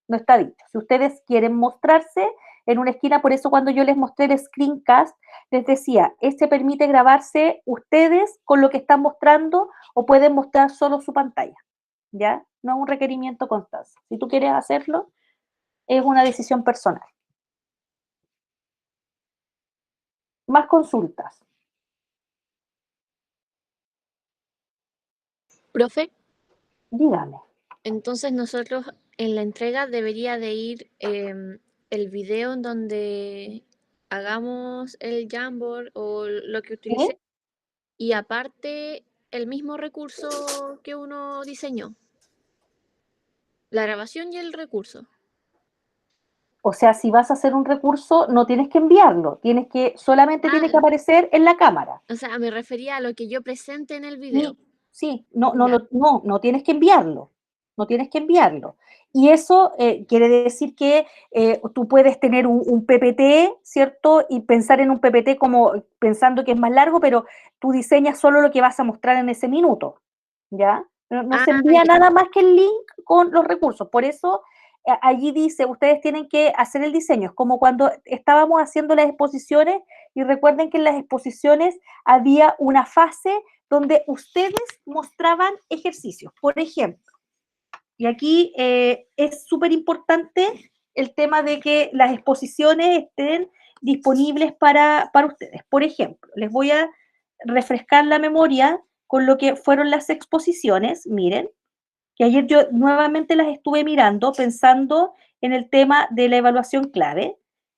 No está dicho. Si ustedes quieren mostrarse en una esquina, por eso cuando yo les mostré el screencast, les decía, este permite grabarse ustedes con lo que están mostrando o pueden mostrar solo su pantalla, ¿ya? No es un requerimiento constante. Si tú quieres hacerlo, es una decisión personal. Más consultas. Profe, Dígame. entonces nosotros en la entrega debería de ir el video en donde hagamos el Jamboard o lo que ¿Sí? utilicé, y aparte el mismo recurso que uno diseñó, la grabación y el recurso. O sea, si vas a hacer un recurso, no tienes que enviarlo, solamente tiene que Ah, aparecer en la cámara. o sea, me refería a lo que yo presente en el video. Sí, Ya. no tienes que enviarlo, no tienes que enviarlo. Y eso quiere decir que tú puedes tener un PPT, ¿cierto? Y pensar en un PPT como pensando que es más largo, pero tú diseñas solo lo que vas a mostrar en ese minuto, ¿ya? No se Ah, envía ya. nada más que el link con los recursos. Por eso allí dice, ustedes tienen que hacer el diseño. Es como cuando estábamos haciendo las exposiciones, y recuerden que en las exposiciones había una fase donde ustedes mostraban ejercicios. Por ejemplo, y aquí es súper importante el tema de que las exposiciones estén disponibles para ustedes. Por ejemplo, les voy a refrescar la memoria con lo que fueron las exposiciones. Miren, que ayer yo nuevamente las estuve mirando pensando en el tema de la evaluación clave.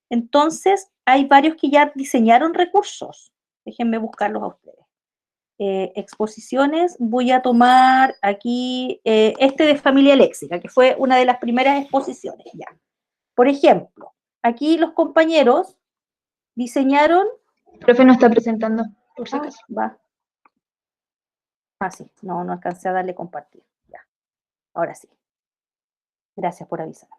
Entonces, hay varios que ya diseñaron recursos. Déjenme buscarlos a ustedes. Exposiciones, voy a tomar aquí este de familia léxica, que fue una de las primeras exposiciones. Ya. Por ejemplo, aquí los compañeros diseñaron... El profe no está presentando, por si acaso. Va. Sí, no alcancé a darle compartir. Ya. Ahora sí. Gracias por avisarme.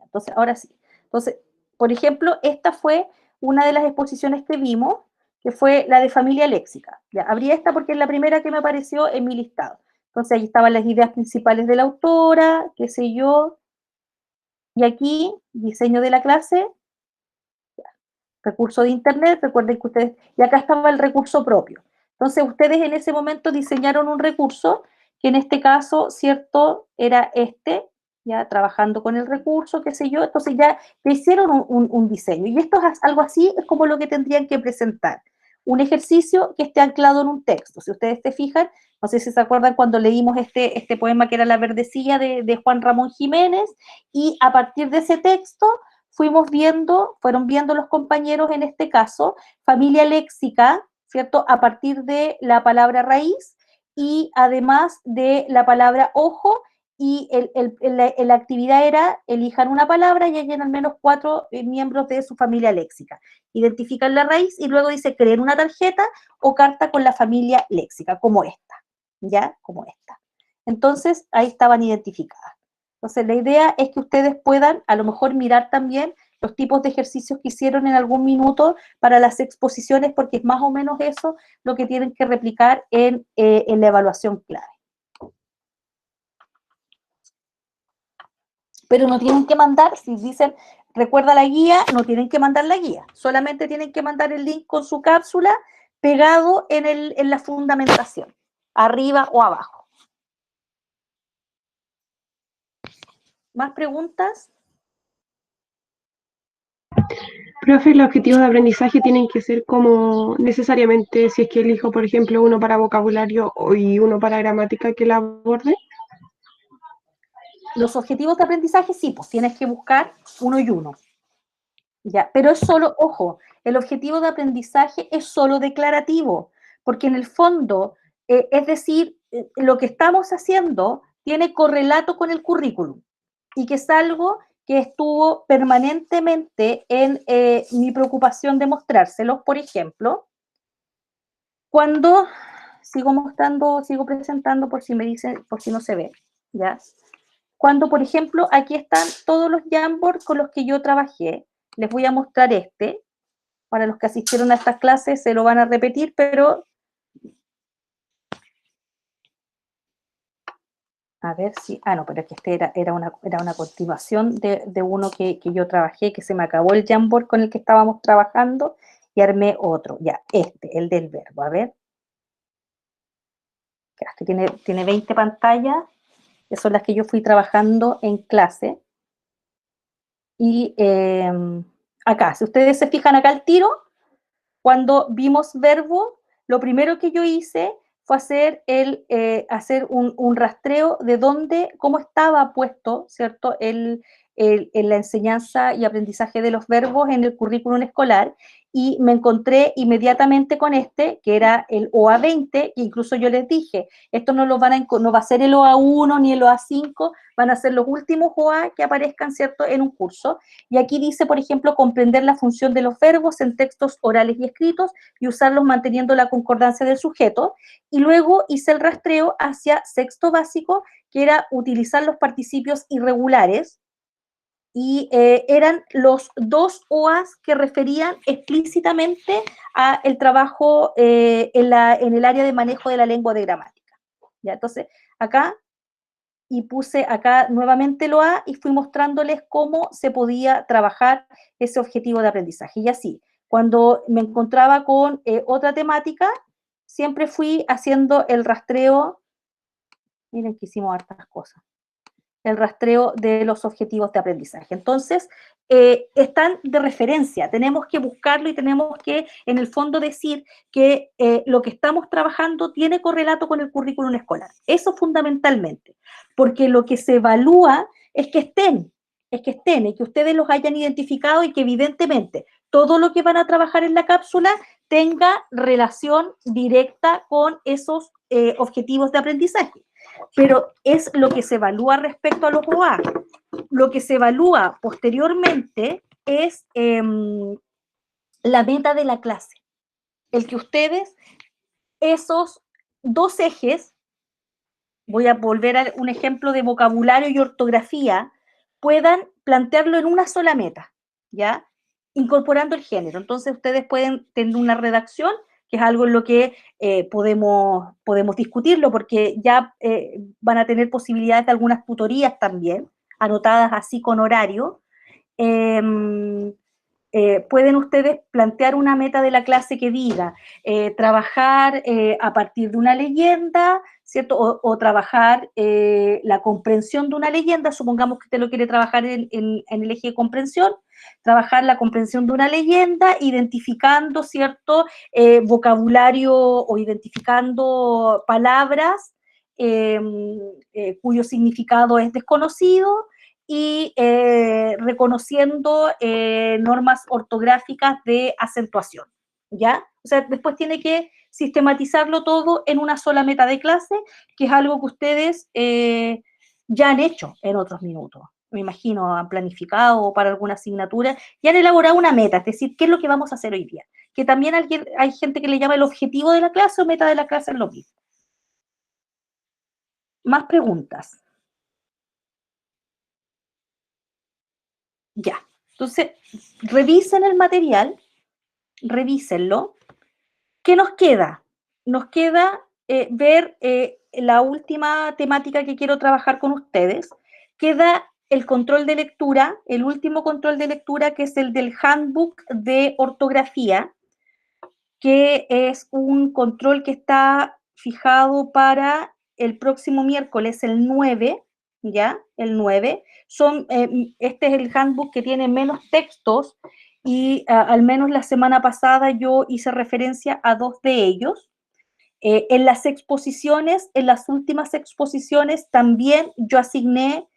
Entonces, ahora sí. Entonces, por ejemplo, esta fue una de las exposiciones que vimos, que fue la de familia léxica. Ya, abrí esta porque es la primera que me apareció en mi listado. Entonces, ahí estaban las ideas principales de la autora, qué sé yo. Y aquí, diseño de la clase, recurso de internet, recuerden que ustedes, y acá estaba el recurso propio. Entonces, ustedes en ese momento diseñaron un recurso, que en este caso, ¿cierto? Era este, ya trabajando con el recurso, qué sé yo, entonces ya hicieron un diseño. Y esto es algo así, es como lo que tendrían que presentar. un ejercicio que esté anclado en un texto. Si ustedes se fijan, no sé si se acuerdan cuando leímos este poema que era La Verdecilla de Juan Ramón Jiménez, y a partir de ese texto fueron viendo los compañeros en este caso, familia léxica, ¿cierto? A partir de la palabra raíz y además de la palabra ojo, y la actividad era elijan una palabra y hayan al menos 4 miembros de su familia léxica. Identifican la raíz y luego dice creen una tarjeta o carta con la familia léxica, como esta, ¿ya? Como esta. Entonces, ahí estaban identificadas. Entonces, la idea es que ustedes puedan a lo mejor mirar también los tipos de ejercicios que hicieron en algún minuto para las exposiciones, porque es más o menos eso lo que tienen que replicar en la evaluación clave. Pero no tienen que mandar, si dicen, recuerda la guía, no tienen que mandar la guía, solamente tienen que mandar el link con su cápsula pegado en la fundamentación, arriba o abajo. ¿Más preguntas? Profe, los objetivos de aprendizaje tienen que ser como necesariamente, si es que elijo, por ejemplo, uno para vocabulario y uno para gramática que la aborde. Los objetivos de aprendizaje, sí, pues tienes que buscar uno y uno. Ya, pero es solo, ojo, el objetivo de aprendizaje es solo declarativo, porque en el fondo, es decir, lo que estamos haciendo tiene correlato con el currículum y que es algo que estuvo permanentemente en mi preocupación de mostrárselos. Por ejemplo, cuando sigo presentando por si me dicen, por si no se ve, ¿ya? Cuando, por ejemplo, aquí están todos los Jamboard con los que yo trabajé, les voy a mostrar este. Para los que asistieron a estas clases se lo van a repetir, pero a ver si, no, pero es que este era una continuación de uno que yo trabajé, que se me acabó el Jamboard con el que estábamos trabajando y armé otro, ya, el del verbo, a ver. Que tiene 20 pantallas, que son las que yo fui trabajando en clase. Y acá, si ustedes se fijan acá al tiro, cuando vimos verbo, lo primero que yo hice fue hacer un rastreo de cómo estaba puesto, ¿cierto?, en la enseñanza y aprendizaje de los verbos en el currículum escolar, y me encontré inmediatamente con que era el OA20, que incluso yo les dije, esto no va a ser el OA1 ni el OA5, van a ser los últimos OA que aparezcan, ¿cierto?, en un curso. Y aquí dice, por ejemplo, comprender la función de los verbos en textos orales y escritos y usarlos manteniendo la concordancia del sujeto. Y luego hice el rastreo hacia sexto básico, que era utilizar los participios irregulares, y eran los 2 OAs que referían explícitamente al trabajo en el área de manejo de la lengua de gramática. ¿Ya? Entonces, acá, y puse acá nuevamente el OA y fui mostrándoles cómo se podía trabajar ese objetivo de aprendizaje. Y así, cuando me encontraba con otra temática, siempre fui haciendo el rastreo. Miren que hicimos hartas cosas. El rastreo de los objetivos de aprendizaje. Entonces, están de referencia, tenemos que buscarlo y tenemos que, en el fondo, decir que lo que estamos trabajando tiene correlato con el currículum escolar. Eso fundamentalmente, porque lo que se evalúa es que estén, y que ustedes los hayan identificado y que evidentemente todo lo que van a trabajar en la cápsula tenga relación directa con esos objetivos de aprendizaje. Pero es lo que se evalúa respecto a los OA. Lo que se evalúa posteriormente es la meta de la clase. El que ustedes, esos 2 ejes, voy a volver a un ejemplo de vocabulario y ortografía, puedan plantearlo en una sola meta, ¿ya? Incorporando el género. Entonces ustedes pueden tener una redacción, que es algo en lo que podemos discutirlo, porque ya van a tener posibilidades de algunas tutorías también, anotadas así con horario. Pueden ustedes plantear una meta de la clase que diga trabajar a partir de una leyenda, ¿cierto? O trabajar la comprensión de una leyenda, supongamos que usted lo quiere trabajar en el eje de comprensión, trabajar la comprensión de una leyenda, identificando, ¿cierto?, vocabulario o identificando palabras cuyo significado es desconocido y reconociendo normas ortográficas de acentuación, ¿ya? O sea, después tiene que sistematizarlo todo en una sola meta de clase, que es algo que ustedes ya han hecho en otros minutos. Me imagino, han planificado para alguna asignatura y han elaborado una meta, es decir, ¿qué es lo que vamos a hacer hoy día? Que también hay gente que le llama el objetivo de la clase o meta de la clase, es lo mismo. Más preguntas. Ya. Entonces, revisen el material, revísenlo. ¿Qué nos queda? Nos queda ver la última temática que quiero trabajar con ustedes. Queda el control de lectura, el último control de lectura, que es el del Handbook de Ortografía, que es un control que está fijado para el próximo miércoles, el 9, ¿ya? El 9. Este es el handbook que tiene menos textos y al menos la semana pasada yo hice referencia a 2 de ellos. En las exposiciones, en las últimas exposiciones, también yo asigné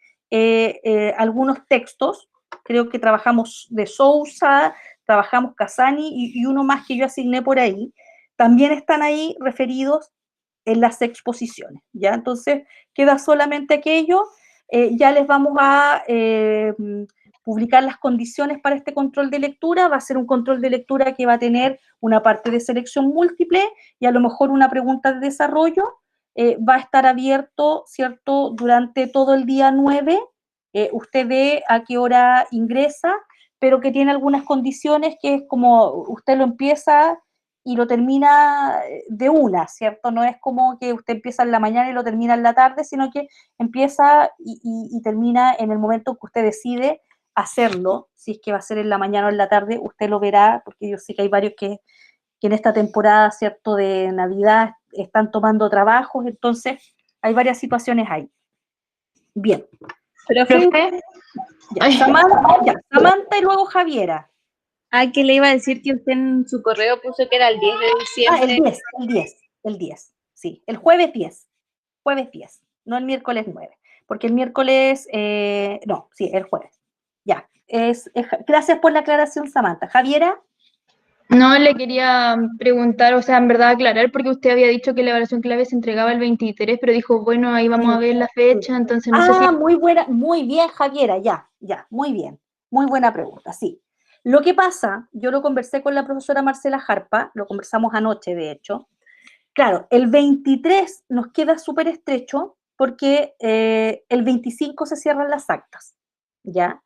algunos textos. Creo que trabajamos de Sousa, trabajamos Casani y uno más que yo asigné por ahí. También están ahí referidos en las exposiciones, ¿ya? Entonces, queda solamente aquello. Ya les vamos a publicar las condiciones para este control de lectura. Va a ser un control de lectura que va a tener una parte de selección múltiple y a lo mejor una pregunta de desarrollo. Va a estar abierto, ¿cierto?, durante todo el día 9. Usted ve a qué hora ingresa, pero que tiene algunas condiciones que es como usted lo empieza y lo termina de una, ¿cierto? No es como que usted empieza en la mañana y lo termina en la tarde, sino que empieza y termina en el momento que usted decide hacerlo. Si es que va a ser en la mañana o en la tarde, usted lo verá, porque yo sé que hay varios que en esta temporada, ¿cierto?, de Navidad están tomando trabajos, entonces hay varias situaciones ahí. Bien. Profe, Samantha y luego Javiera. que le iba a decir que usted en su correo puso que era el 10 de diciembre. El 10, sí, el jueves 10, no el miércoles 9, porque el miércoles, no, sí, el jueves, ya, gracias por la aclaración, Samantha. Javiera. No, le quería preguntar, o sea, en verdad aclarar, porque usted había dicho que la evaluación clave se entregaba el 23, pero dijo, bueno, ahí vamos a ver la fecha, entonces no sé si... Muy bien, Javiera, ya, muy bien, muy buena pregunta, sí. Lo que pasa, yo lo conversé con la profesora Marcela Jarpa, lo conversamos anoche, de hecho. Claro, el 23 nos queda súper estrecho porque el 25 se cierran las actas, ¿ya?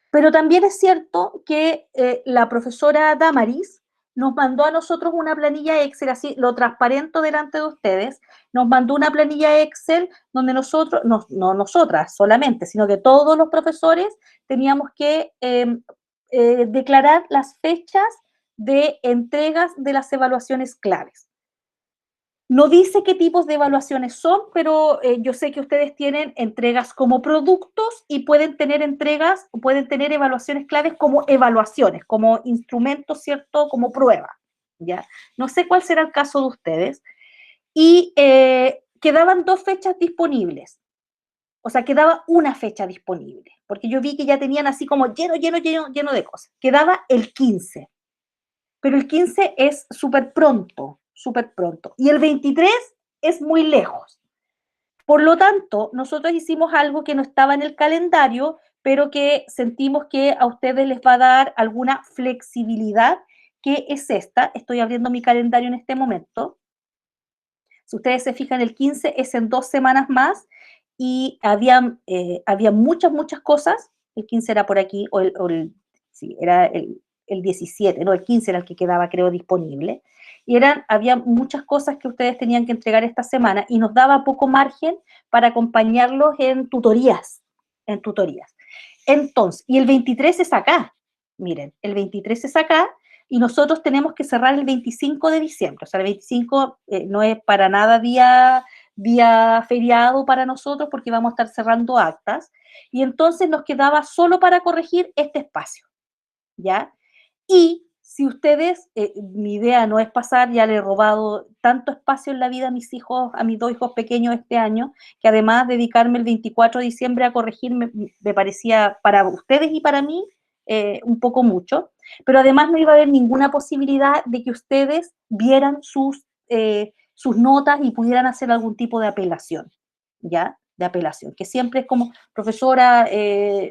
Pero también es cierto que la profesora Damaris nos mandó a nosotros una planilla Excel, así lo transparento delante de ustedes, nos mandó una planilla Excel donde nosotros, no nosotras solamente, sino que todos los profesores teníamos que declarar las fechas de entregas de las evaluaciones claves. No dice qué tipos de evaluaciones son, pero yo sé que ustedes tienen entregas como productos y pueden tener evaluaciones claves como evaluaciones, como instrumentos, ¿cierto? Como prueba, ¿ya? No sé cuál será el caso de ustedes. Y quedaban 2 fechas disponibles. O sea, quedaba una fecha disponible, porque yo vi que ya tenían así como lleno de cosas. Quedaba el 15, pero el 15 es súper pronto. Y el 23 es muy lejos. Por lo tanto, nosotros hicimos algo que no estaba en el calendario, pero que sentimos que a ustedes les va a dar alguna flexibilidad, que es esta. Estoy abriendo mi calendario en este momento. Si ustedes se fijan, el 15 es en 2 semanas más y había muchas cosas. El 15 era por aquí, sí, era el 17, no, el 15 era el que quedaba, creo, disponible. Y había muchas cosas que ustedes tenían que entregar esta semana y nos daba poco margen para acompañarlos en tutorías. Entonces, y el 23 es acá, miren, el 23 es acá y nosotros tenemos que cerrar el 25 de diciembre, o sea, el 25 no es para nada día día feriado para nosotros porque vamos a estar cerrando actas, y entonces nos quedaba solo para corregir este espacio, ¿ya? Y si ustedes, mi idea no es pasar, ya le he robado tanto espacio en la vida a mis hijos, a mis 2 hijos pequeños este año, que además dedicarme el 24 de diciembre a corregir me parecía para ustedes y para mí un poco mucho, pero además no iba a haber ninguna posibilidad de que ustedes vieran sus notas y pudieran hacer algún tipo de apelación, ¿ya? De apelación, que siempre es como, profesora,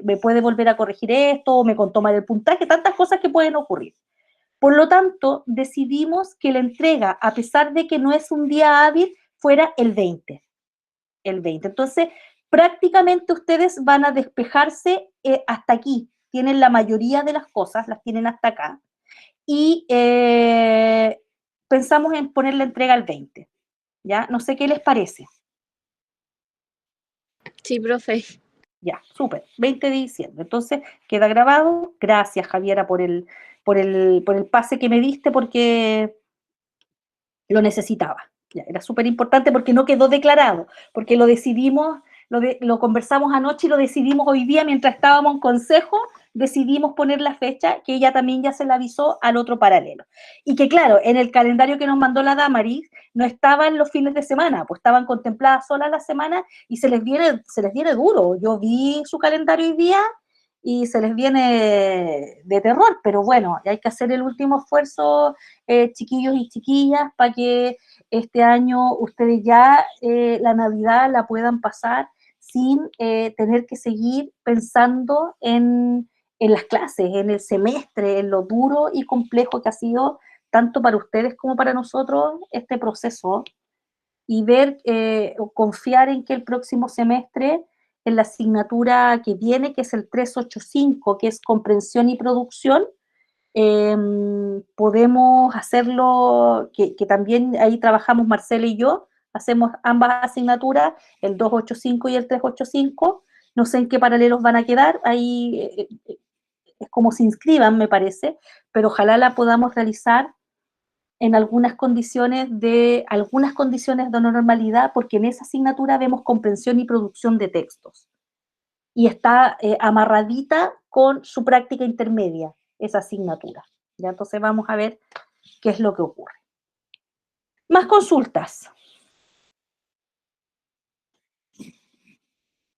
¿me puede volver a corregir esto? ¿O me contó mal el puntaje? Tantas cosas que pueden ocurrir. Por lo tanto, decidimos que la entrega, a pesar de que no es un día hábil, fuera el 20. El 20. Entonces, prácticamente ustedes van a despejarse hasta aquí. Tienen la mayoría de las cosas, las tienen hasta acá. Y pensamos en poner la entrega al 20. ¿Ya? No sé qué les parece. Sí, profe. Ya, súper. 20 de diciembre. Entonces, queda grabado. Gracias, Javiera, por el pase que me diste porque lo necesitaba. Ya, era súper importante porque no quedó declarado, porque lo decidimos, lo conversamos anoche y lo decidimos hoy día mientras estábamos en consejo, decidimos poner la fecha que ella también ya se la avisó al otro paralelo. Y que claro, en el calendario que nos mandó la Damaris no estaban los fines de semana, pues estaban contempladas solas la semana y se les viene duro. Yo vi su calendario hoy día y se les viene de terror, pero bueno, hay que hacer el último esfuerzo, chiquillos y chiquillas, para que este año ustedes ya la Navidad la puedan pasar sin tener que seguir pensando en las clases, en el semestre, en lo duro y complejo que ha sido tanto para ustedes como para nosotros este proceso, y ver o confiar en que el próximo semestre, en la asignatura que viene, que es el 385, que es comprensión y producción, eh, podemos hacerlo, que también ahí trabajamos Marcela y yo, hacemos ambas asignaturas, el 285 y el 385, no sé en qué paralelos van a quedar, ahí es como se inscriban, me parece, pero ojalá la podamos realizar en algunas condiciones de normalidad, porque en esa asignatura vemos comprensión y producción de textos. Y está amarradita con su práctica intermedia, esa asignatura. ¿Ya? Entonces vamos a ver qué es lo que ocurre. Más consultas.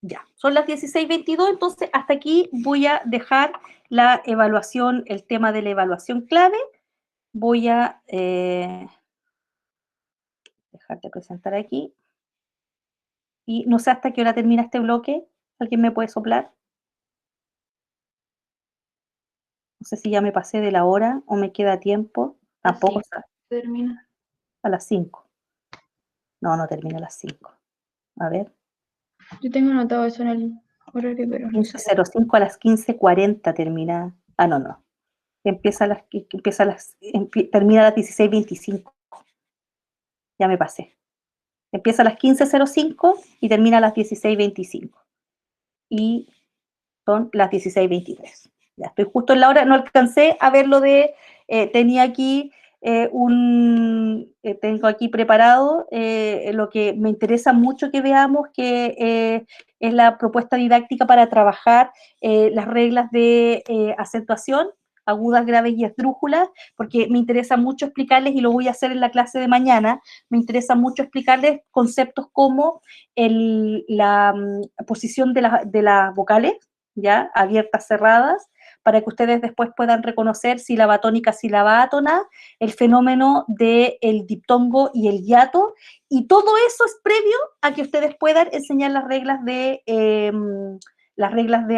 Ya, son las 16:22, entonces hasta aquí voy a dejar la evaluación, el tema de la evaluación clave. Voy a dejarte presentar aquí. Y no sé hasta qué hora termina este bloque. ¿Alguien me puede soplar? No sé si ya me pasé de la hora o me queda tiempo. Tampoco Termina. a las 5. No, no termina a las 5. A ver. Yo tengo anotado eso en el horario, pero no sé. 15:05 a las 15:40 termina. Ah, no, no. Termina a las 16:25. Ya me pasé. Empieza a las 15:05 y termina a las 16:25. Y son las 16:23. Ya estoy justo en la hora, no alcancé a ver lo de, tenía aquí tengo aquí preparado lo que me interesa mucho que veamos, que es la propuesta didáctica para trabajar las reglas de acentuación, agudas, graves y esdrújulas, porque me interesa mucho explicarles, y lo voy a hacer en la clase de mañana, me interesa mucho explicarles conceptos como la posición de las vocales, ¿ya? Abiertas, cerradas, para que ustedes después puedan reconocer sílaba tónica, sílaba átona, el fenómeno del diptongo y el hiato, y todo eso es previo a que ustedes puedan enseñar las reglas de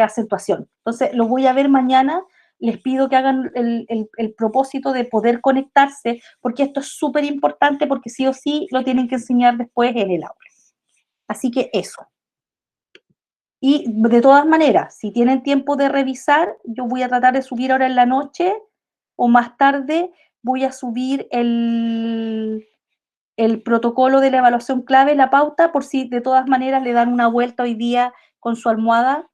acentuación. Entonces, lo voy a ver mañana. Les pido que hagan el propósito de poder conectarse, porque esto es súper importante, porque sí o sí lo tienen que enseñar después en el aula. Así que eso. Y de todas maneras, si tienen tiempo de revisar, yo voy a tratar de subir ahora en la noche o más tarde, voy a subir el protocolo de la evaluación clave, la pauta, por si de todas maneras le dan una vuelta hoy día con su almohada